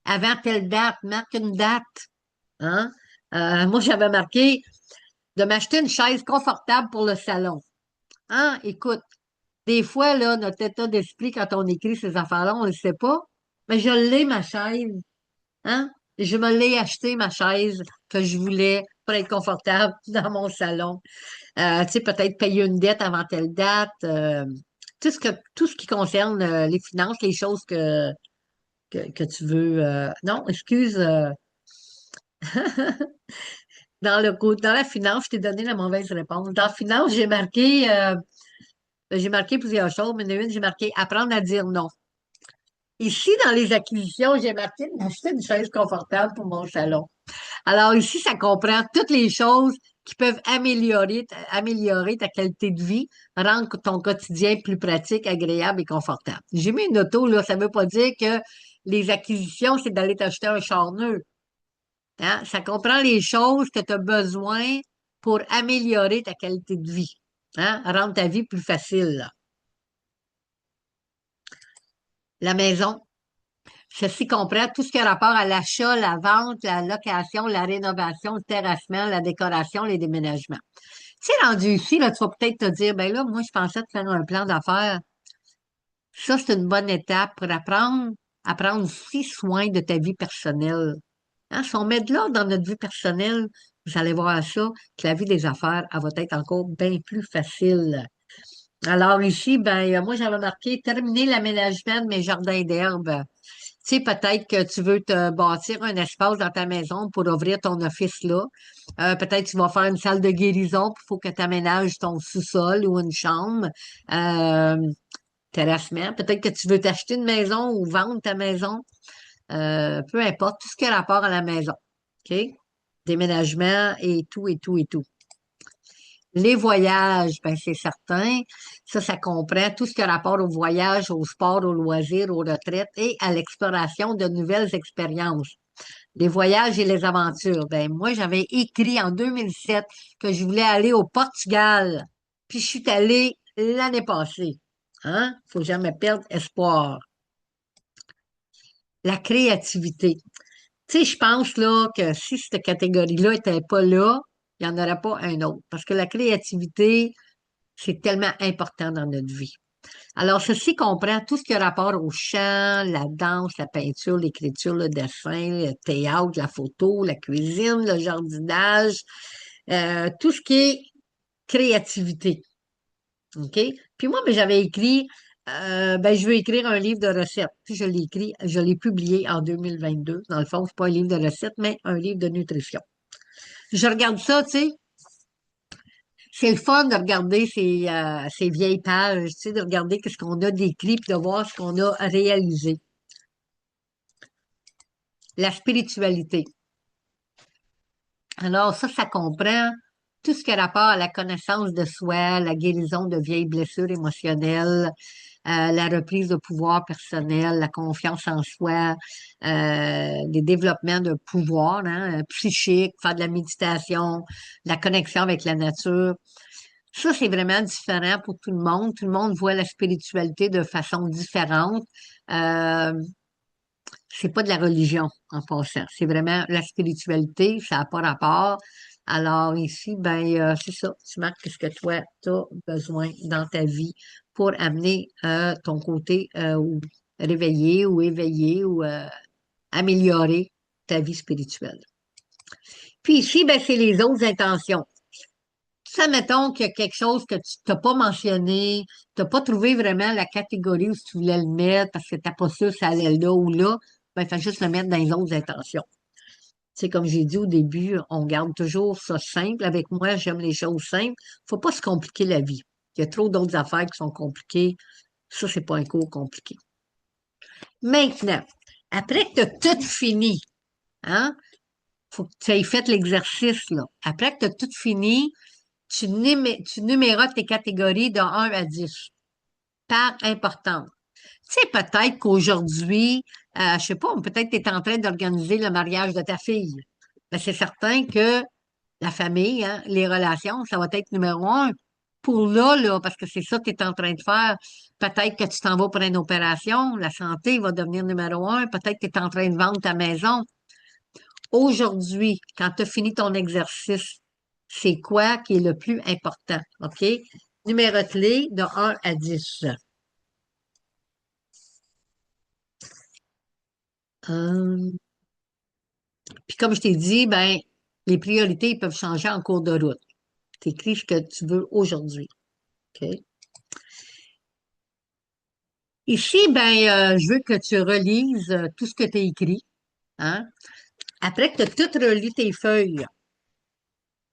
[SPEAKER 1] avant telle date. Marque une date. Hein? Moi, j'avais marqué de m'acheter une chaise confortable pour le salon. Hein? Écoute, des fois, là, notre état d'esprit, quand on écrit ces affaires-là, on ne le sait pas. Mais je l'ai, ma chaise. Hein? Je me l'ai acheté, ma chaise, que je voulais pour être confortable dans mon salon. Tu sais, peut-être payer une dette avant telle date. Tout ce qui concerne les finances, les choses que tu veux. Non, excuse. Dans la finance, je t'ai donné la mauvaise réponse. Dans la finance, j'ai marqué plusieurs choses, mais il y en a une, j'ai marqué apprendre à dire non. Ici, dans les acquisitions, j'ai marqué d'acheter une chaise confortable pour mon salon. Alors ici, ça comprend toutes les choses qui peuvent améliorer ta qualité de vie, rendre ton quotidien plus pratique, agréable et confortable. J'ai mis une auto, là, ça ne veut pas dire que les acquisitions, c'est d'aller t'acheter un char neuf. Hein? Ça comprend les choses que tu as besoin pour améliorer ta qualité de vie, hein? Rendre ta vie plus facile, là. La maison. Ceci comprend tout ce qui a rapport à l'achat, la vente, la location, la rénovation, le terrassement, la décoration, les déménagements. Tu sais, rendu ici, là, tu vas peut-être te dire, ben là, moi, je pensais de faire un plan d'affaires. Ça, c'est une bonne étape pour apprendre à prendre aussi soin de ta vie personnelle. Hein, si on met de l'ordre dans notre vie personnelle, vous allez voir ça, que la vie des affaires, elle va être encore bien plus facile. Alors ici, ben, moi, j'avais marqué terminer l'aménagement de mes jardins d'herbe. Tu sais, peut-être que tu veux te bâtir un espace dans ta maison pour ouvrir ton office là. Peut-être que tu vas faire une salle de guérison, puis il faut que tu aménages ton sous-sol ou une chambre. Euh, Terrassement. Peut-être que tu veux t'acheter une maison ou vendre ta maison. Peu importe, tout ce qui a rapport à la maison. OK? Déménagement et tout, et tout, et tout. Les voyages, ben c'est certain. Ça comprend tout ce qui a rapport au voyage, au sport, au loisir, aux retraites et à l'exploration de nouvelles expériences. Les voyages et les aventures. Ben moi, j'avais écrit en 2007 que je voulais aller au Portugal. Puis je suis allée l'année passée. Hein? Faut jamais perdre espoir. La créativité. Tu sais, je pense là que si cette catégorie-là était pas là, il n'y en aurait pas un autre. Parce que la créativité, c'est tellement important dans notre vie. Alors, ceci comprend tout ce qui a rapport au chant, la danse, la peinture, l'écriture, le dessin, le théâtre, la photo, la cuisine, le jardinage, tout ce qui est créativité. OK? Puis moi, ben, j'avais écrit, ben, je veux écrire un livre de recettes. Puis je l'ai écrit, je l'ai publié en 2022. Dans le fond, c'est pas un livre de recettes, mais un livre de nutrition. Je regarde ça, tu sais, c'est le fun de regarder ces vieilles pages, tu sais, de regarder ce qu'on a décrit, puis de voir ce qu'on a réalisé. La spiritualité. Alors, ça comprend tout ce qui a rapport à la connaissance de soi, la guérison de vieilles blessures émotionnelles, la reprise de pouvoir personnel, la confiance en soi, des développements de pouvoir psychique, faire de la méditation, la connexion avec la nature. Ça, c'est vraiment différent pour tout le monde. Tout le monde voit la spiritualité de façon différente. Euh, c'est pas de la religion en passant. C'est vraiment la spiritualité, ça n'a pas rapport. Alors ici, ben c'est ça. Tu marques ce que toi, tu as besoin dans ta vie pour amener ton côté ou réveiller ou éveiller ou améliorer ta vie spirituelle. Puis ici, ben, c'est les autres intentions. Ça, mettons qu'il y a quelque chose que tu n'as pas mentionné, tu n'as pas trouvé vraiment la catégorie où tu voulais le mettre parce que tu n'as pas sûr que ça allait là ou là, ben, fais juste le mettre dans les autres intentions. C'est comme j'ai dit au début, on garde toujours ça simple. Avec moi, j'aime les choses simples. Faut pas se compliquer la vie. Il y a trop d'autres affaires qui sont compliquées. Ça, c'est pas un cours compliqué. Maintenant, après que tu as tout fini, hein, faut que tu aies fait l'exercice, là. Après que tu as tout fini, tu numérotes tes catégories de 1 à 10 par importance. Tu sais, peut-être qu'aujourd'hui, je sais pas, peut-être que tu es en train d'organiser le mariage de ta fille. Ben, c'est certain que la famille, hein, les relations, ça va être numéro un. Pour là, parce que c'est ça que tu es en train de faire. Peut-être que tu t'en vas pour une opération, la santé va devenir numéro un. Peut-être que tu es en train de vendre ta maison. Aujourd'hui, quand tu as fini ton exercice, c'est quoi qui est le plus important? OK? Numérote-les de 1 à 10. Hum, Puis comme je t'ai dit, ben, les priorités ils peuvent changer en cours de route. Tu écris ce que tu veux aujourd'hui. OK? Ici, ben, je veux que tu relises tout ce que tu as écrit. Hein? Après que tu as tout relu tes feuilles,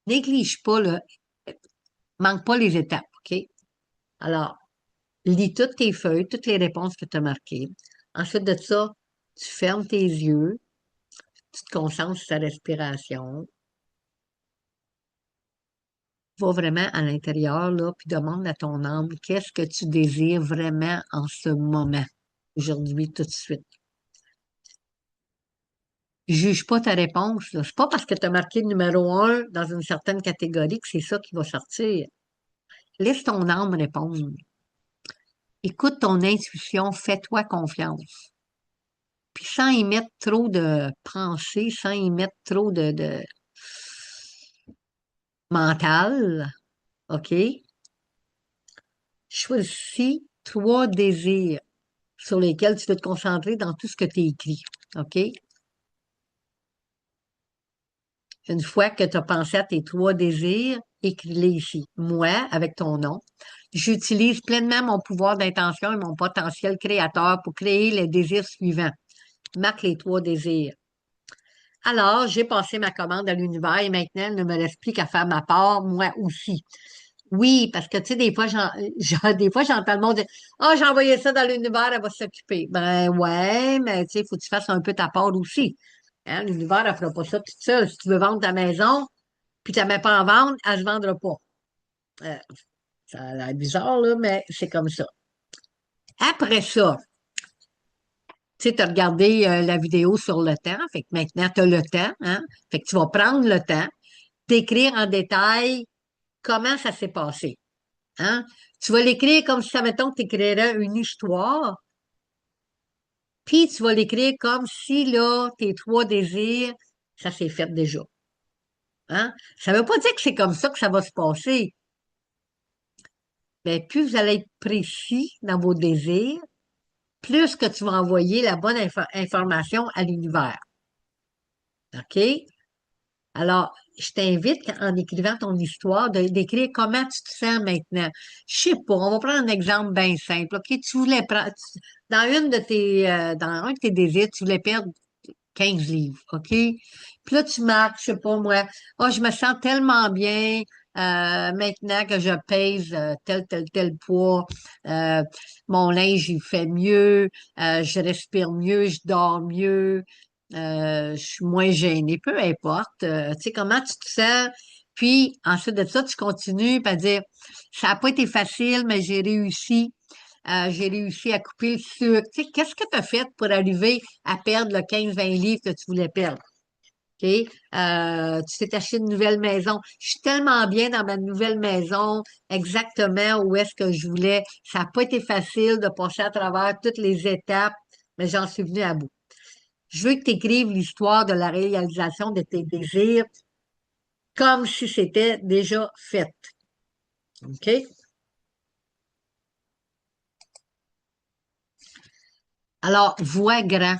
[SPEAKER 1] néglige pas, là, manque pas les étapes. OK? Alors, lis toutes tes feuilles, toutes les réponses que tu as marquées. Ensuite de ça, tu fermes tes yeux, tu te concentres sur ta respiration. Va vraiment à l'intérieur, là, puis demande à ton âme qu'est-ce que tu désires vraiment en ce moment, aujourd'hui, tout de suite. Juge pas ta réponse, là. C'est pas parce que tu as marqué le numéro un dans une certaine catégorie que c'est ça qui va sortir. Laisse ton âme répondre. Écoute ton intuition, fais-toi confiance. puis sans y mettre trop de pensée, sans y mettre trop de mental, OK? Choisis trois désirs sur lesquels tu veux te concentrer dans tout ce que tu écris, OK? Une fois que tu as pensé à tes trois désirs, écris-les ici. Moi, avec ton nom, j'utilise pleinement mon pouvoir d'intention et mon potentiel créateur pour créer les désirs suivants. Marque les trois désirs. Alors, j'ai passé ma commande à l'univers et maintenant, il ne me reste plus qu'à faire ma part, moi aussi. Oui, parce que, tu sais, des fois, des fois, j'entends le monde dire, ah, j'ai envoyé ça dans l'univers, elle va s'occuper. Ben, ouais, mais, tu sais, il faut que tu fasses un peu ta part aussi. Hein, l'univers, elle fera pas ça toute seule. Si tu veux vendre ta maison, puis tu la mets pas en vente, elle se vendra pas. Euh, Ça a l'air bizarre, là, mais c'est comme ça. Après ça, tu sais, tu as regardé la vidéo sur le temps, fait que maintenant, tu as le temps, hein? Fait que tu vas prendre le temps d'écrire en détail comment ça s'est passé, hein? Tu vas l'écrire comme si, mettons, tu écrirais une histoire, puis tu vas l'écrire comme si, là, tes trois désirs, ça s'est fait déjà, hein? Ça veut pas dire que c'est comme ça que ça va se passer, mais plus vous allez être précis dans vos désirs, plus que tu vas envoyer la bonne information à l'univers. OK? Alors, je t'invite, en écrivant ton histoire, d'écrire comment tu te sens maintenant. Je sais pas, on va prendre un exemple bien simple. OK? Tu voulais prendre, dans un de tes désirs, tu voulais perdre 15 livres. OK? Puis là, tu marques, je sais pas moi, oh, je me sens tellement bien maintenant que je pèse tel poids. Euh, Mon linge, il fait mieux, je respire mieux, je dors mieux, je suis moins gênée, peu importe. Tu sais, comment tu te sens? Puis, ensuite de ça, tu continues à dire, ça n'a pas été facile, mais j'ai réussi à couper le sucre. Tu sais, qu'est-ce que tu as fait pour arriver à perdre le 15-20 livres que tu voulais perdre? OK? Tu t'es acheté une nouvelle maison. Je suis tellement bien dans ma nouvelle maison, exactement où est-ce que je voulais. Ça n'a pas été facile de passer à travers toutes les étapes, mais j'en suis venue à bout. Je veux que tu écrives l'histoire de la réalisation de tes désirs comme si c'était déjà fait. OK? Alors, vois grand.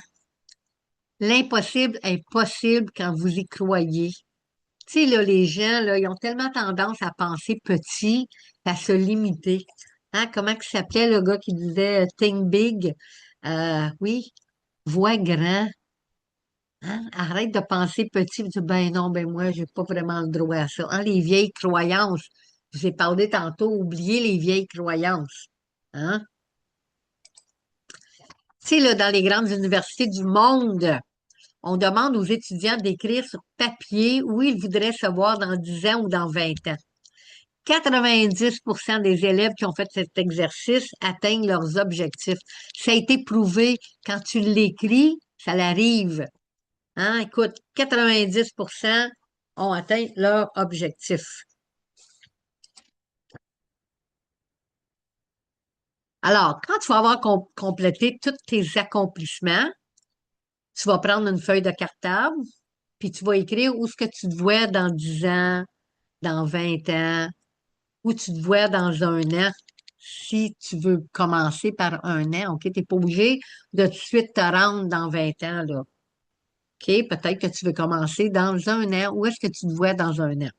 [SPEAKER 1] L'impossible est possible quand vous y croyez. Tu sais, là, les gens, là, ils ont tellement tendance à penser petit, à se limiter. Hein? Comment il s'appelait le gars qui disait Think big? Oui, vois grand. Hein? Arrête de penser petit. Tu dis, ben non, ben moi, j'ai pas vraiment le droit à ça. Hein? Les vieilles croyances. Je vous ai parlé tantôt, oubliez les vieilles croyances. Hein? Tu sais, là, dans les grandes universités du monde, on demande aux étudiants d'écrire sur papier où ils voudraient se voir dans 10 ans ou dans 20 ans. 90% des élèves qui ont fait cet exercice atteignent leurs objectifs. Ça a été prouvé quand tu l'écris, ça l'arrive. Hein? Écoute, 90% ont atteint leur objectif. Alors, quand tu vas avoir complété tous tes accomplissements, tu vas prendre une feuille de cartable, puis tu vas écrire où est-ce que tu te vois dans 10 ans, dans 20 ans, où tu te vois dans un an. Si tu veux commencer par un an, OK? Tu n'es pas obligé de tout de suite te rendre dans 20 ans, là. OK? Peut-être que tu veux commencer dans un an. Où est-ce que tu te vois dans un an?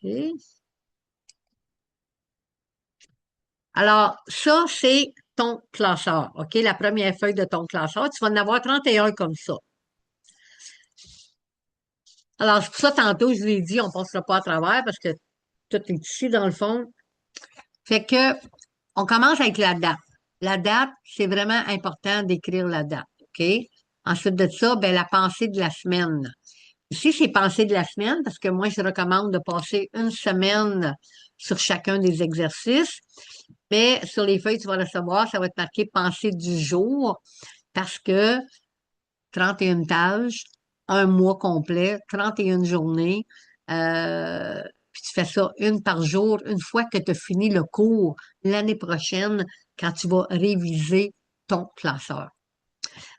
[SPEAKER 1] OK? Alors, ça, c'est ton classeur. OK? La première feuille de ton classeur. Tu vas en avoir 31 comme ça. Alors, c'est pour ça, tantôt, je vous ai dit, on ne passera pas à travers parce que tout est ici, dans le fond. Fait que, on commence avec la date. La date, c'est vraiment important d'écrire la date, OK? Ensuite de ça, ben, la pensée de la semaine. Ici, c'est pensée de la semaine parce que moi, je recommande de passer une semaine sur chacun des exercices. Mais sur les feuilles, tu vas recevoir, ça va être marqué pensée du jour parce que 31 pages, un mois complet, 31 journées. Puis tu fais ça une par jour, une fois que tu as fini le cours l'année prochaine, quand tu vas réviser ton classeur.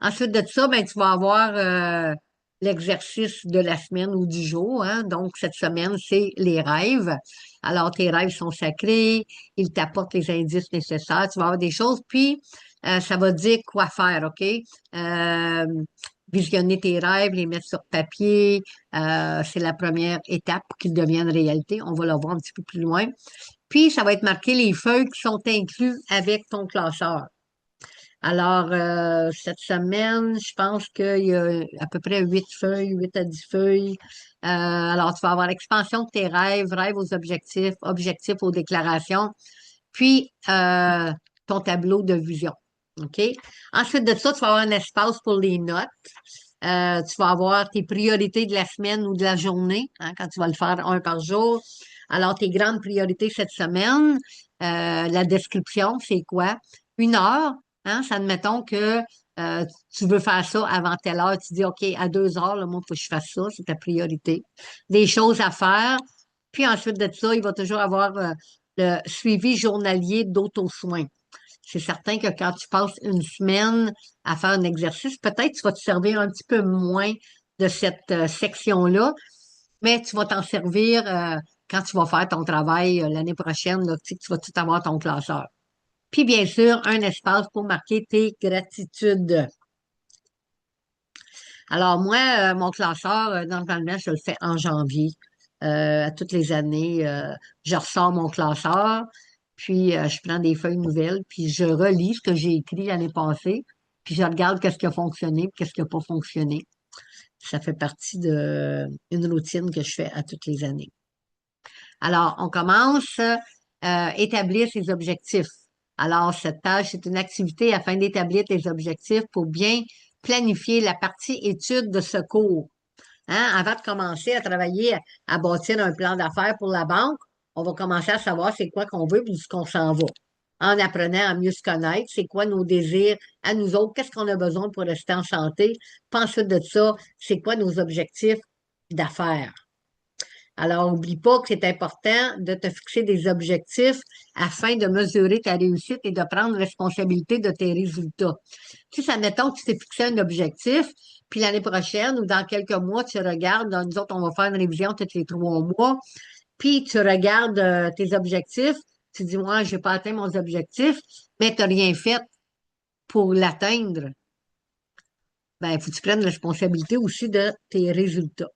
[SPEAKER 1] Ensuite de ça, ben, tu vas avoir l'exercice de la semaine ou du jour. Hein. Donc, cette semaine, c'est les rêves. Alors, tes rêves sont sacrés, ils t'apportent les indices nécessaires, tu vas avoir des choses, puis ça va dire quoi faire, OK? Euh, Visionner tes rêves, les mettre sur papier, c'est la première étape pour qu'ils deviennent réalité. On va le voir un petit peu plus loin. Puis, ça va être marqué les feuilles qui sont inclus avec ton classeur. Alors, cette semaine, je pense qu'il y a à peu près 8 feuilles, 8 à 10 feuilles. Alors, tu vas avoir l'expansion de tes rêves, rêves aux objectifs, objectifs aux déclarations, puis ton tableau de vision. OK? Ensuite de ça, tu vas avoir un espace pour les notes. Tu vas avoir tes priorités de la semaine ou de la journée, hein, quand tu vas le faire un par jour. Alors, tes grandes priorités cette semaine, la description, c'est quoi? 1 heure, hein, ça admettons que tu veux faire ça avant telle heure, tu dis, OK, à 2 heures, là, moi, il faut que je fasse ça, c'est ta priorité. Des choses à faire. Puis ensuite de ça, il va toujours avoir le suivi journalier d'auto-soin. C'est certain que quand tu passes une semaine à faire un exercice, peut-être tu vas te servir un petit peu moins de cette section-là, mais tu vas t'en servir quand tu vas faire ton travail l'année prochaine, là, tu sais, que tu vas tout avoir ton classeur. Puis bien sûr, un espace pour marquer tes gratitudes. Alors moi, mon classeur, normalement, je le fais en janvier. À toutes les années, je ressors mon classeur, puis je prends des feuilles nouvelles, puis je relis ce que j'ai écrit l'année passée, puis je regarde qu'est-ce qui a fonctionné, puis qu'est-ce qui n'a pas fonctionné. Ça fait partie de une routine que je fais à toutes les années. Alors, on commence établir ses objectifs. Alors, cette tâche, c'est une activité afin d'établir tes objectifs pour bien planifier la partie étude de ce cours. Hein? Avant de commencer à travailler, à bâtir un plan d'affaires pour la banque, on va commencer à savoir c'est quoi qu'on veut et ce qu'on s'en va. En apprenant à mieux se connaître, c'est quoi nos désirs à nous autres, qu'est-ce qu'on a besoin pour rester en santé. Puis ensuite de ça, c'est quoi nos objectifs d'affaires. Alors, n'oublie pas que c'est important de te fixer des objectifs afin de mesurer ta réussite et de prendre responsabilité de tes résultats. Tu sais, admettons que tu t'es fixé un objectif, puis l'année prochaine ou dans quelques mois, tu regardes, nous autres, on va faire une révision tous les 3 mois, puis tu regardes tes objectifs, tu dis, moi, j'ai pas atteint mon objectif, mais tu n'as rien fait pour l'atteindre. Ben, il faut que tu prennes responsabilité aussi de tes résultats.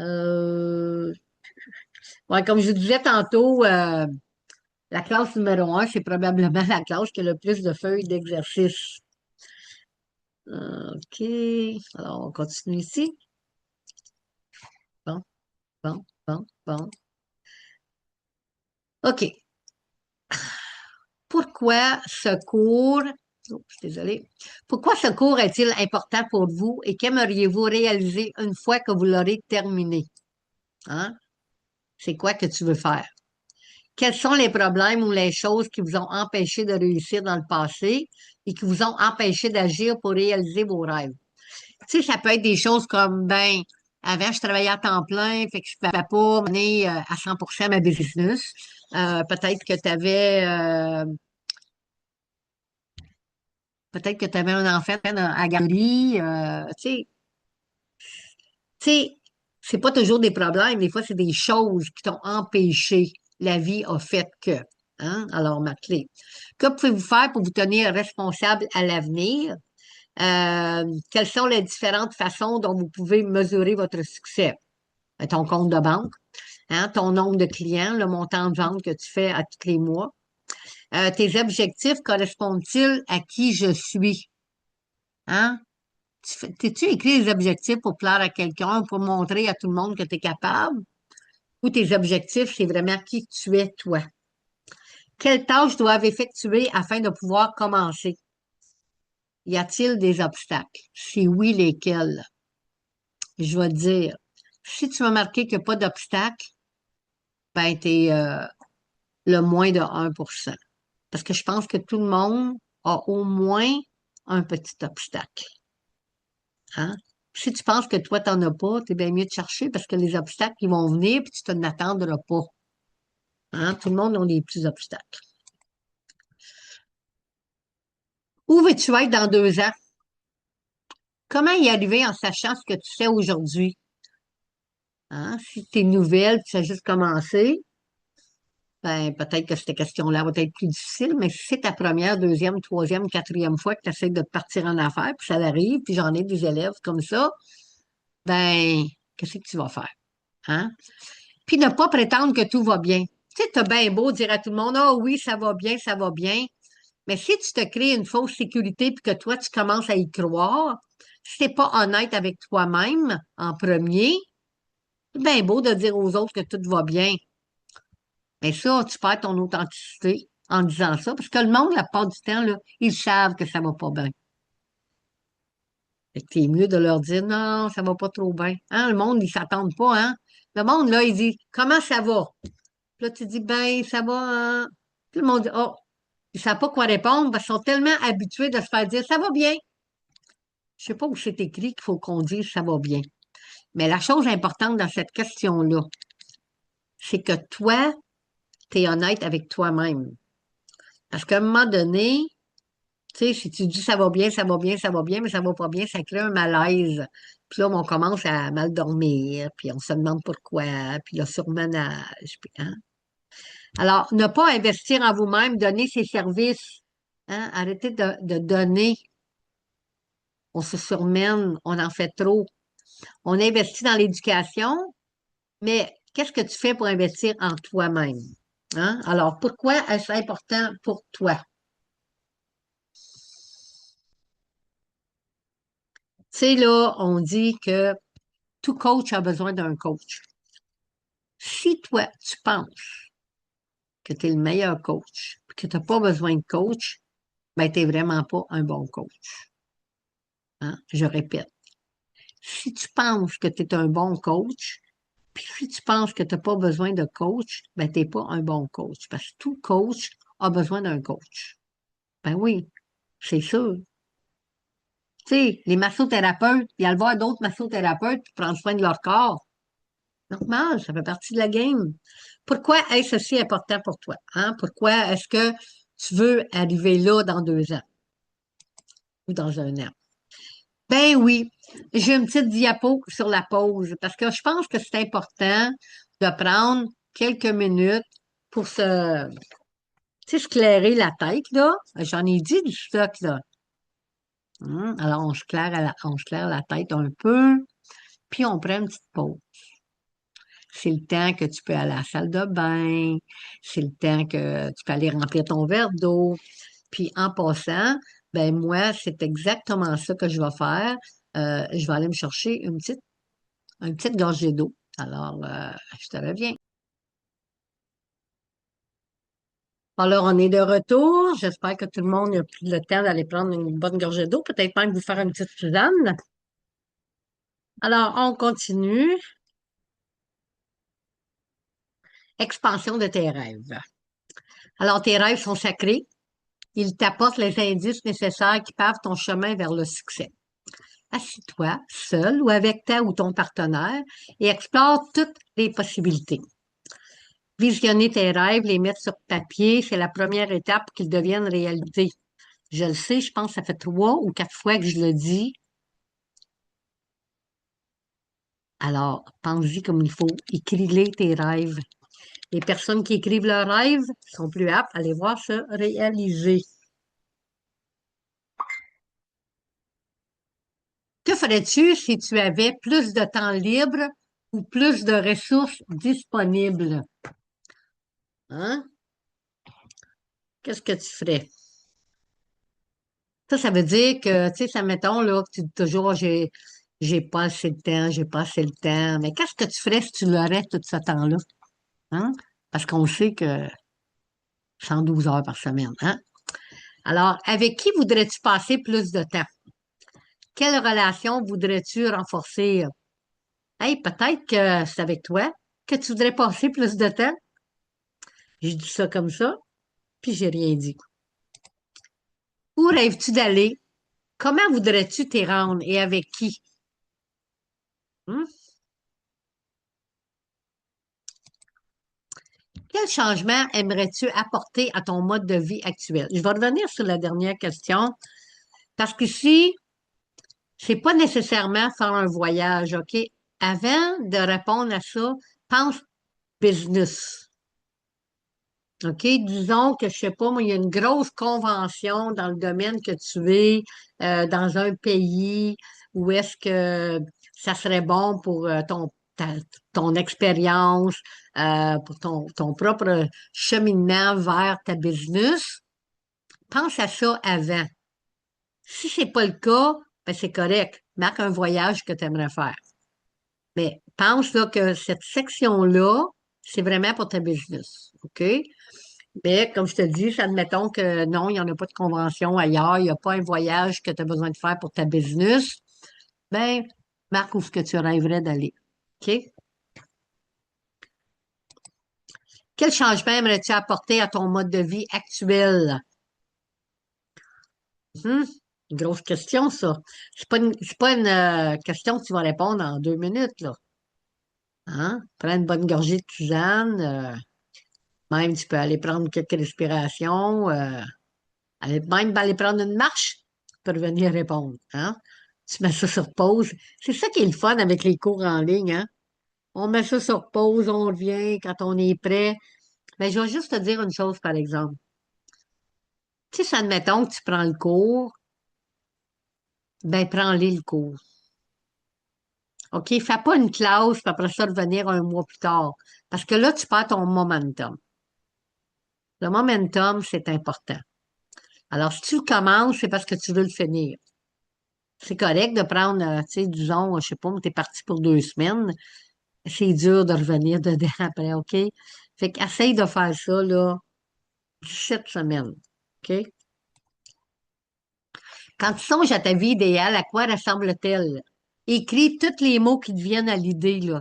[SPEAKER 1] Euh, ouais, comme je vous disais tantôt, la classe numéro 1, c'est probablement la classe qui a le plus de feuilles d'exercice. OK. Alors, on continue ici. Bon, bon, bon, bon. OK. Pourquoi ce cours, oh, je suis désolée. Pourquoi ce cours est-il important pour vous et qu'aimeriez-vous réaliser une fois que vous l'aurez terminé? Hein? C'est quoi que tu veux faire? Quels sont les problèmes ou les choses qui vous ont empêché de réussir dans le passé et qui vous ont empêché d'agir pour réaliser vos rêves? Tu sais, ça peut être des choses comme, ben, avant, je travaillais à temps plein, fait que je ne pouvais pas mener à 100% ma business. Peut-être que tu avais peut-être que tu avais un enfant à la garderie. Tu sais, c'est pas toujours des problèmes, des fois, c'est des choses qui t'ont empêché. La vie a fait que. Hein? Alors, ma clé. Que pouvez-vous faire pour vous tenir responsable à l'avenir? Quelles sont les différentes façons dont vous pouvez mesurer votre succès? Ton compte de banque, hein, ton nombre de clients, le montant de vente que tu fais à tous les mois. Tes objectifs correspondent-ils à qui je suis? Hein? T'es-tu écrit les objectifs pour plaire à quelqu'un, pour montrer à tout le monde que tu es capable? Ou tes objectifs, c'est vraiment qui tu es, toi? Quelles tâches doivent effectuer afin de pouvoir commencer? Y a-t-il des obstacles? Si oui, lesquels? Je vais te dire, si tu m'as marqué qu'il n'y a pas d'obstacle, ben, tu es le moins de 1%. Parce que je pense que tout le monde a au moins un petit obstacle. Hein? Si tu penses que toi, tu n'en as pas, c'est bien mieux de chercher parce que les obstacles, ils vont venir puis tu te n'attendras pas. Hein? Tout le monde a des petits obstacles. Où veux-tu être dans 2 ans? Comment y arriver en sachant ce que tu sais aujourd'hui? Hein? Si t'es nouvelle, tu as juste commencé, ben, peut-être que cette question-là va être plus difficile, mais si c'est ta première, deuxième, troisième, quatrième fois que tu essaies de te partir en affaires, puis ça arrive, puis j'en ai des élèves comme ça, ben, qu'est-ce que tu vas faire? Hein? Puis ne pas prétendre que tout va bien. Tu sais, t'as bien beau dire à tout le monde, ah oui, ça va bien. Mais si tu te crées une fausse sécurité puis que toi, tu commences à y croire, si t'es pas honnête avec toi-même en premier, c'est bien beau de dire aux autres que tout va bien. Mais ça, tu perds ton authenticité en disant ça, parce que le monde, la plupart du temps, là, ils savent que ça va pas bien. Fait que c'est mieux de leur dire non, ça va pas trop bien. Hein, le monde, ils s'attendent pas, hein. Le monde, là, il dit comment ça va? Puis là, tu dis ben, ça va, hein. Puis le monde dit oh, ils savent pas quoi répondre parce qu'ils sont tellement habitués de se faire dire ça va bien. Je sais pas où c'est écrit qu'il faut qu'on dise ça va bien. Mais la chose importante dans cette question-là, c'est que toi, tu es honnête avec toi-même. Parce qu'à un moment donné, tu sais, si tu dis ça va bien, ça va bien, ça va bien, mais ça va pas bien, ça crée un malaise. Puis là, on commence à mal dormir, puis on se demande pourquoi, puis le surmenage, puis, hein. Alors, ne pas investir en vous-même, donner ses services, hein, arrêtez de donner. On se surmène, on en fait trop. On investit dans l'éducation, mais qu'est-ce que tu fais pour investir en toi-même? Hein? Alors, pourquoi est-ce important pour toi? Tu sais, là, on dit que tout coach a besoin d'un coach. Si toi, tu penses que tu es le meilleur coach, puis que tu n'as pas besoin de coach, ben, tu n'es vraiment pas un bon coach. Hein? Je répète. Si tu penses que tu es un bon coach, puis si tu penses que tu n'as pas besoin de coach, ben, tu n'es pas un bon coach. Parce que tout coach a besoin d'un coach. Ben oui, c'est sûr. Tu sais, les massothérapeutes, il y a le voir d'autres massothérapeutes qui prennent soin de leur corps. Normal, ça fait partie de la game. Pourquoi est-ce aussi important pour toi? Hein? Pourquoi est-ce que tu veux arriver là dans 2 ans ou dans un an? Ben oui, j'ai une petite diapo sur la pause parce que je pense que c'est important de prendre quelques minutes pour tu sais, se clairer la tête, là. J'en ai dit du stock, là. Alors, on se claire la tête un peu, puis on prend une petite pause. C'est le temps que tu peux aller à la salle de bain, c'est le temps que tu peux aller remplir ton verre d'eau. Puis en passant, ben moi, c'est exactement ça que je vais faire. Je vais aller me chercher une petite gorgée d'eau. Alors, je te reviens. Alors, on est de retour. J'espère que tout le monde a pris le temps d'aller prendre une bonne gorgée d'eau. Peut-être même vous faire une petite tisane. Alors, on continue. Expansion de tes rêves. Alors, tes rêves sont sacrés. Ils t'apportent les indices nécessaires qui pavent ton chemin vers le succès. Assis-toi, seul ou avec ta ou ton partenaire, et explore toutes les possibilités. Visionner tes rêves, les mettre sur papier, c'est la première étape pour qu'ils deviennent réalité. Je le sais, je pense que ça fait 3 ou 4 fois que je le dis. Alors, pense-y comme il faut. Écris-les tes rêves. Les personnes qui écrivent leurs rêves sont plus aptes à les voir se réaliser. Que ferais-tu si tu avais plus de temps libre ou plus de ressources disponibles? Hein? Qu'est-ce que tu ferais? Ça veut dire que, tu sais, ça mettons, là, que tu dis toujours, j'ai pas assez de temps, j'ai pas assez le temps. Mais qu'est-ce que tu ferais si tu l'aurais tout ce temps-là? Hein? Parce qu'on sait que 112 heures par semaine, hein? Alors, avec qui voudrais-tu passer plus de temps? Quelle relation voudrais-tu renforcer? Hey, peut-être que c'est avec toi que tu voudrais passer plus de temps. J'ai dit ça comme ça, puis j'ai rien dit. Où rêves-tu d'aller? Comment voudrais-tu t'y rendre et avec qui? Hmm? Quel changement aimerais-tu apporter à ton mode de vie actuel? Je vais revenir sur la dernière question parce qu'ici, c'est pas nécessairement faire un voyage, OK? Avant de répondre à ça, pense business. OK? Disons que, je sais pas, moi, il y a une grosse convention dans le domaine que tu es, dans un pays où est-ce que ça serait bon pour ton expérience, pour ton propre cheminement vers ta business. Pense à ça avant. Si c'est pas le cas, ben c'est correct. Marque un voyage que tu aimerais faire. Mais pense là, que cette section-là, c'est vraiment pour ta business. OK? Mais comme je te dis, admettons que non, il n'y en a pas de convention ailleurs, il n'y a pas un voyage que tu as besoin de faire pour ta business. Ben, marque où est-ce que tu rêverais d'aller. OK? Quel changement aimerais-tu apporter à ton mode de vie actuel? Hum, Une grosse question, ça. C'est pas une question que tu vas répondre en 2 minutes, là. Hein? Prends une bonne gorgée de tisane. Même, tu peux aller prendre quelques respirations. Même aller prendre une marche pour venir répondre. Hein? Tu mets ça sur pause. C'est ça qui est le fun avec les cours en ligne. Hein? On met ça sur pause, on revient quand on est prêt. Mais je vais juste te dire une chose, par exemple. Tu sais, admettons que tu prends le cours, ben prends-le le cours. OK? Fais pas une classe, puis après ça, revenir un mois plus tard. Parce que là, tu perds ton momentum. Le momentum, c'est important. Alors, si tu le commences, c'est parce que tu veux le finir. C'est correct de prendre, tu sais, disons, je sais pas, tu es parti pour 2 semaines. C'est dur de revenir dedans après, OK? Fait qu'essaye de faire ça, là, 7 semaines. OK? Quand tu songes à ta vie idéale, à quoi ressemble-t-elle? Écris tous les mots qui te viennent à l'idée, là.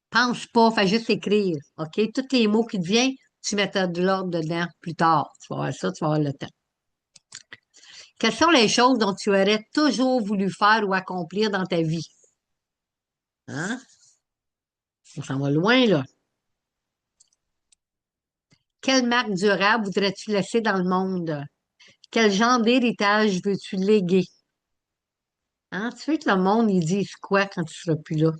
[SPEAKER 1] Pense pas, fais juste écrire. OK? Tous les mots qui te viennent, tu mettras de l'ordre dedans plus tard. Tu vas voir ça, tu vas avoir le temps. Quelles sont les choses dont tu aurais toujours voulu faire ou accomplir dans ta vie? Hein? On s'en va loin, là. Quelle marque durable voudrais-tu laisser dans le monde? Quel genre d'héritage veux-tu léguer? Hein? Tu veux que le monde, il dise quoi quand tu seras plus là?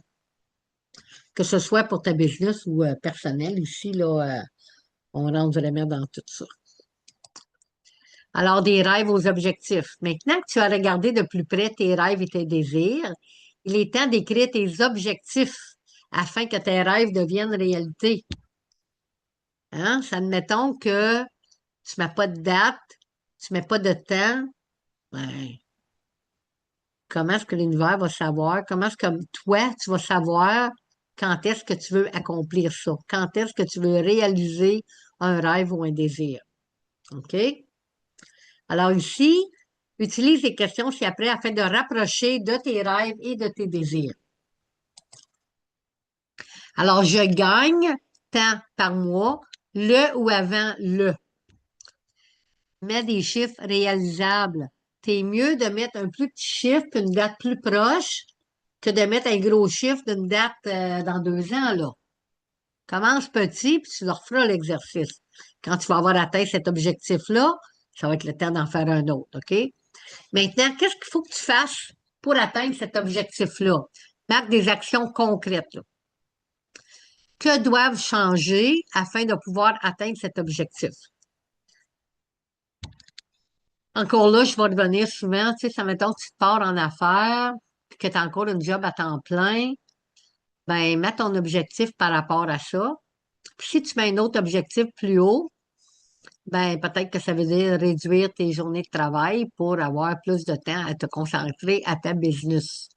[SPEAKER 1] Que ce soit pour ta business ou personnel, ici, là, on rentre vraiment dans tout ça. Alors, des rêves aux objectifs. Maintenant que tu as regardé de plus près tes rêves et tes désirs, il est temps d'écrire tes objectifs afin que tes rêves deviennent réalité. Hein? Admettons que tu ne mets pas de date, tu ne mets pas de temps. Ben, comment est-ce que l'univers va savoir? Comment est-ce que toi, tu vas savoir quand est-ce que tu veux accomplir ça? Quand est-ce que tu veux réaliser un rêve ou un désir? OK? Alors ici, utilise les questions ci-après afin de rapprocher de tes rêves et de tes désirs. Alors, je gagne tant par mois, le ou avant le. Mets des chiffres réalisables. C'est mieux de mettre un plus petit chiffre qu'une date plus proche que de mettre un gros chiffre d'une date dans 2 ans, là. Commence petit, puis tu leur feras l'exercice. Quand tu vas avoir atteint cet objectif-là, ça va être le temps d'en faire un autre, OK? Maintenant, qu'est-ce qu'il faut que tu fasses pour atteindre cet objectif-là? Marque des actions concrètes, là. Que doivent changer afin de pouvoir atteindre cet objectif? Encore là, je vais revenir souvent, tu sais, ça mettons que tu te pars en affaires, puis que tu as encore une job à temps plein, ben, mets ton objectif par rapport à ça. Puis si tu mets un autre objectif plus haut, ben, peut-être que ça veut dire réduire tes journées de travail pour avoir plus de temps à te concentrer à ta business.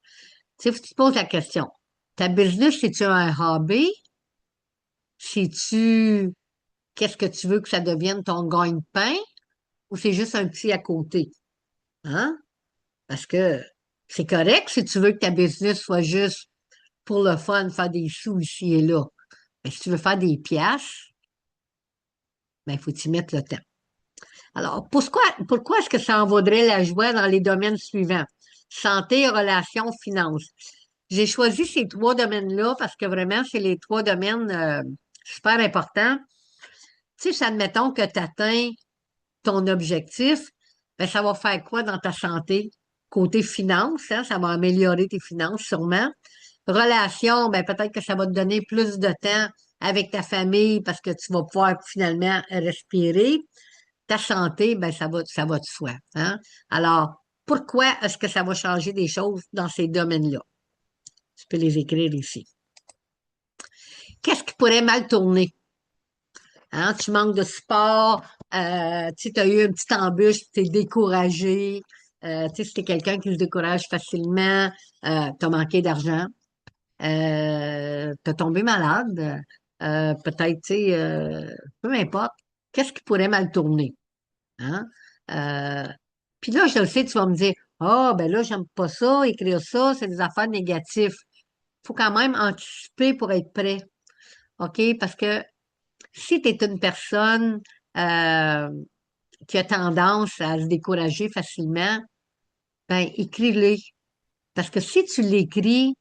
[SPEAKER 1] Tu sais, faut que tu te poses la question. Ta business, c'est-tu un hobby? C'est-tu, qu'est-ce que tu veux que ça devienne ton gagne-pain? Ou c'est juste un petit à côté? Hein? Parce que c'est correct si tu veux que ta business soit juste pour le fun, faire des sous ici et là. Mais si tu veux faire des piastres, ben, il faut t'y mettre le temps. Alors, pourquoi est-ce que ça en vaudrait la joie dans les domaines suivants? Santé, relations, finances. J'ai choisi ces 3 domaines-là parce que vraiment, c'est les 3 domaines super importants. Tu sais, admettons que tu atteins ton objectif, ben, ça va faire quoi dans ta santé? Côté finance, hein, ça va améliorer tes finances sûrement. Relation, ben, peut-être que ça va te donner plus de temps avec ta famille parce que tu vas pouvoir finalement respirer. Ta santé, ben, ça va de soi, hein? Alors, pourquoi est-ce que ça va changer des choses dans ces domaines-là? Tu peux les écrire ici. Qu'est-ce qui pourrait mal tourner? Hein? Tu manques de sport, tu as eu une petite embûche, tu es découragé. Tu sais, si tu es quelqu'un qui se décourage facilement, tu as manqué d'argent, tu as tombé malade, peut-être, tu sais, peu importe. Qu'est-ce qui pourrait mal tourner? Hein? Euh, Puis là, je le sais, tu vas me dire, ah, ben là, j'aime pas ça, écrire ça, c'est des affaires négatives. Faut quand même anticiper pour être prêt, OK? Parce que si tu es une personne euh, qui a tendance à se décourager facilement, ben écris-le. Parce que si tu l'écris,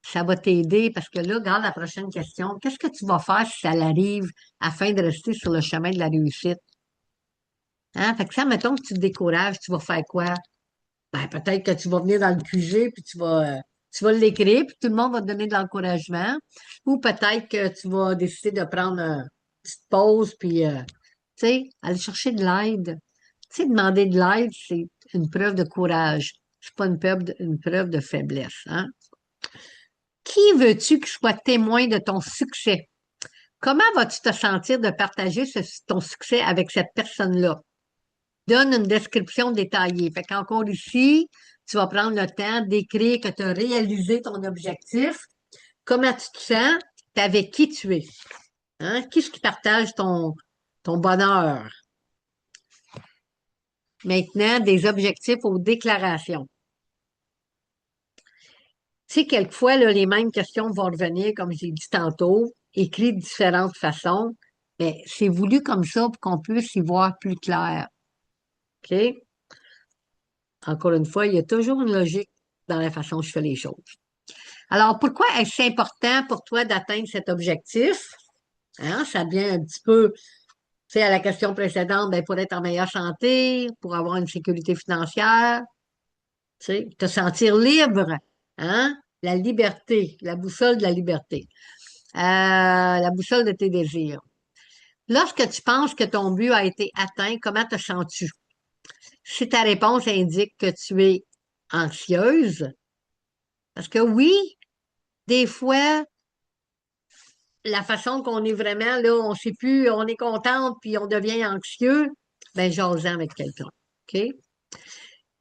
[SPEAKER 1] ça va t'aider. Parce que là, regarde la prochaine question. Qu'est-ce que tu vas faire si ça arrive afin de rester sur le chemin de la réussite? Hein? Fait que ça, mettons que tu te décourages, tu vas faire quoi? Ben, peut-être que tu vas venir dans le QG, puis tu vas l'écrire, puis tout le monde va te donner de l'encouragement. Ou peut-être que tu vas décider de prendre une petite pause, puis, tu sais, aller chercher de l'aide. Tu sais, demander de l'aide, c'est une preuve de courage. C'est pas une preuve de faiblesse, hein? Qui veux-tu qui soit témoin de ton succès? Comment vas-tu te sentir de partager ton succès avec cette personne-là? Donne une description détaillée. Fait qu'encore ici, tu vas prendre le temps d'écrire que tu as réalisé ton objectif, comment tu te sens, puis avec qui tu es. Hein? Qui est-ce qui partage ton bonheur? Maintenant, des objectifs aux déclarations. Tu sais, quelquefois, là, les mêmes questions vont revenir, comme j'ai dit tantôt, écrites de différentes façons, mais c'est voulu comme ça pour qu'on puisse y voir plus clair. OK? Encore une fois, il y a toujours une logique dans la façon dont je fais les choses. Alors, pourquoi est-ce important pour toi d'atteindre cet objectif? Hein, ça vient un petit peu, tu sais, à la question précédente, ben, pour être en meilleure santé, pour avoir une sécurité financière, tu sais, te sentir libre, hein? La liberté, la boussole de la liberté, la boussole de tes désirs. Lorsque tu penses que ton but a été atteint, comment te sens-tu? Si ta réponse indique que tu es anxieuse, parce que oui, des fois, la façon qu'on est vraiment, là, on sait plus, on est contente, puis on devient anxieux, ben, jasons avec quelqu'un. OK?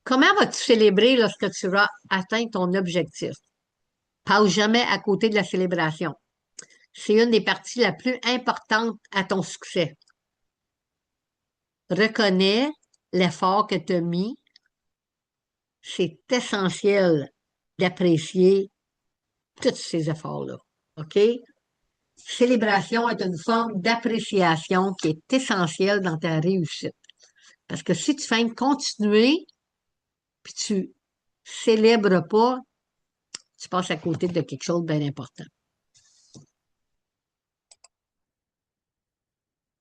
[SPEAKER 1] Comment vas-tu célébrer lorsque tu auras atteint ton objectif? Passe jamais à côté de la célébration. C'est une des parties la plus importante à ton succès. Reconnais l'effort que tu as mis. C'est essentiel d'apprécier tous ces efforts-là. OK? Célébration est une forme d'appréciation qui est essentielle dans ta réussite. Parce que si tu fais continuer, puis tu célèbres pas, tu passes à côté de quelque chose de bien important.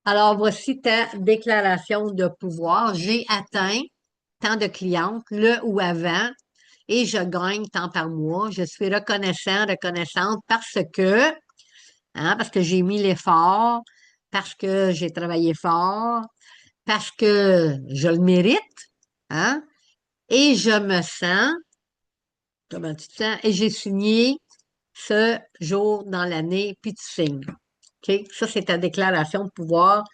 [SPEAKER 1] Alors, voici ta déclaration de pouvoir. J'ai atteint tant de clientes, le ou avant, et je gagne tant par mois. Je suis reconnaissante parce que j'ai mis l'effort, parce que j'ai travaillé fort, parce que je le mérite, hein, et je me sens, comment tu te sens, et j'ai signé ce jour dans l'année, puis tu signes. OK? Ça, c'est ta déclaration de pouvoir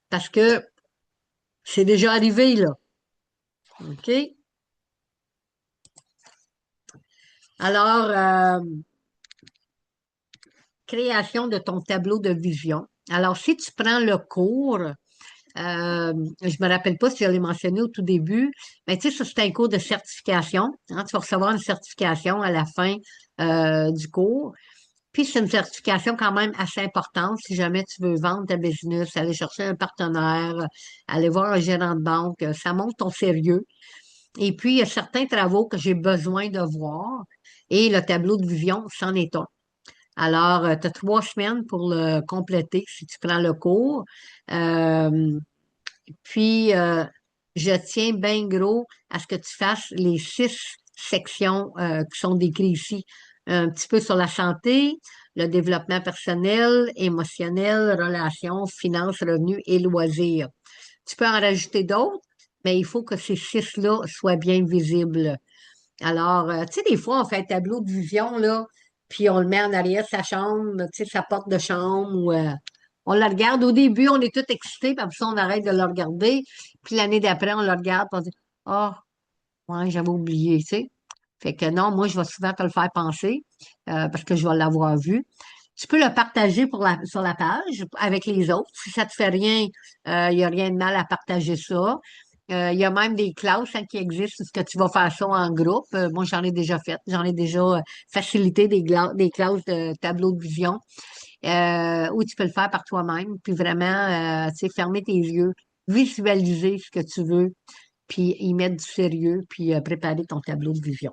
[SPEAKER 1] parce que c'est déjà arrivé, là. OK? Alors, création de ton tableau de vision. Alors, si tu prends le cours, je me rappelle pas si je l'ai mentionné au tout début, mais tu sais, ça, c'est un cours de certification. Hein, tu vas recevoir une certification à la fin du cours. Puis c'est une certification quand même assez importante si jamais tu veux vendre ta business, aller chercher un partenaire, aller voir un gérant de banque, ça montre ton sérieux. Et puis, il y a certains travaux que j'ai besoin de voir et le tableau de vision, c'en est un. Alors, tu as 3 semaines pour le compléter si tu prends le cours. Euh, puis, je tiens bien gros à ce que tu fasses les 6 sections qui sont décrites ici. Un petit peu sur la santé, le développement personnel, émotionnel, relations, finances, revenus et loisirs. Tu peux en rajouter d'autres, mais il faut que ces 6-là soient bien visibles. Alors, tu sais, des fois, on fait un tableau de vision, là, puis on le met en arrière de sa chambre, tu sais, sa porte de chambre, ou on la regarde. Au début, on est tout excités, puis après ça, on arrête de le regarder. Puis l'année d'après, on le regarde, puis on dit, ah, ouais, j'avais oublié, tu sais. Fait que non, moi, je vais souvent te le faire penser, parce que je vais l'avoir vu. Tu peux le partager sur la page avec les autres. Si ça te fait rien, il n'y a rien de mal à partager ça. Il y a même des classes qui existent, est-ce que tu vas faire ça en groupe? Moi, j'en ai déjà fait. J'en ai déjà facilité des classes de tableau de vision où tu peux le faire par toi-même, puis vraiment, tu sais, fermer tes yeux, visualiser ce que tu veux, puis y mettre du sérieux, puis préparer ton tableau de vision.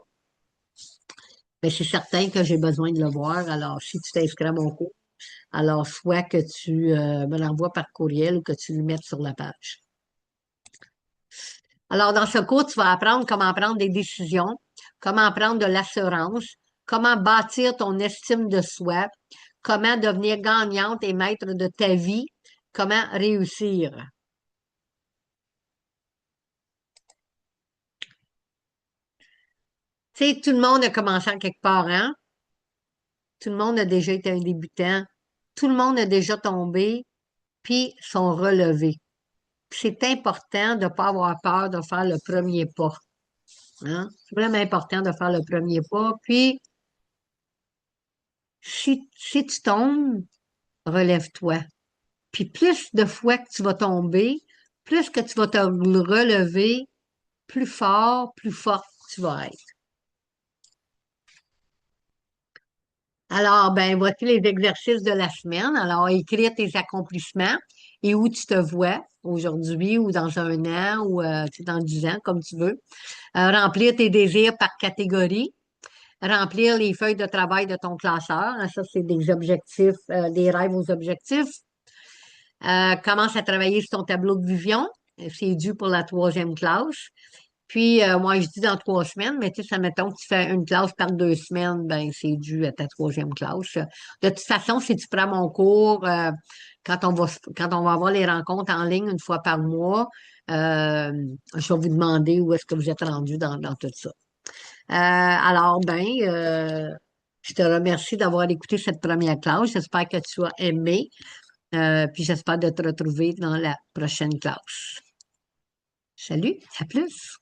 [SPEAKER 1] Mais c'est certain que j'ai besoin de le voir. Alors, si tu t'inscris à mon cours, alors soit que tu me l'envoies par courriel ou que tu le mettes sur la page. Alors, dans ce cours, tu vas apprendre comment prendre des décisions, comment prendre de l'assurance, comment bâtir ton estime de soi, comment devenir gagnante et maître de ta vie, comment réussir. Tu sais, tout le monde a commencé en quelque part, hein? Tout le monde a déjà été un débutant. Tout le monde a déjà tombé, puis sont relevés. C'est important de ne pas avoir peur de faire le premier pas. Hein? C'est vraiment important de faire le premier pas. Puis, si tu tombes, relève-toi. Puis plus de fois que tu vas tomber, plus que tu vas te relever, plus fort, plus fort tu vas être. Alors, ben, voici les exercices de la semaine. Alors, écrire tes accomplissements et où tu te vois aujourd'hui ou dans un an ou tu sais, dans 10 ans, comme tu veux. Remplir tes désirs par catégorie. Remplir les feuilles de travail de ton classeur. Hein, ça, c'est des objectifs, des rêves aux objectifs. Commence à travailler sur ton tableau de vision. C'est dû pour la 3e classe. Puis, moi, je dis dans 3 semaines, mais tu sais, ça mettons que tu fais une classe par 2 semaines, ben c'est dû à ta 3e classe. De toute façon, si tu prends mon cours, quand on va avoir les rencontres en ligne 1 fois par mois, je vais vous demander où est-ce que vous êtes rendu dans tout ça. Alors, ben, je te remercie d'avoir écouté cette première classe. J'espère que tu as aimé. Puis j'espère de te retrouver dans la prochaine classe. Salut, à plus.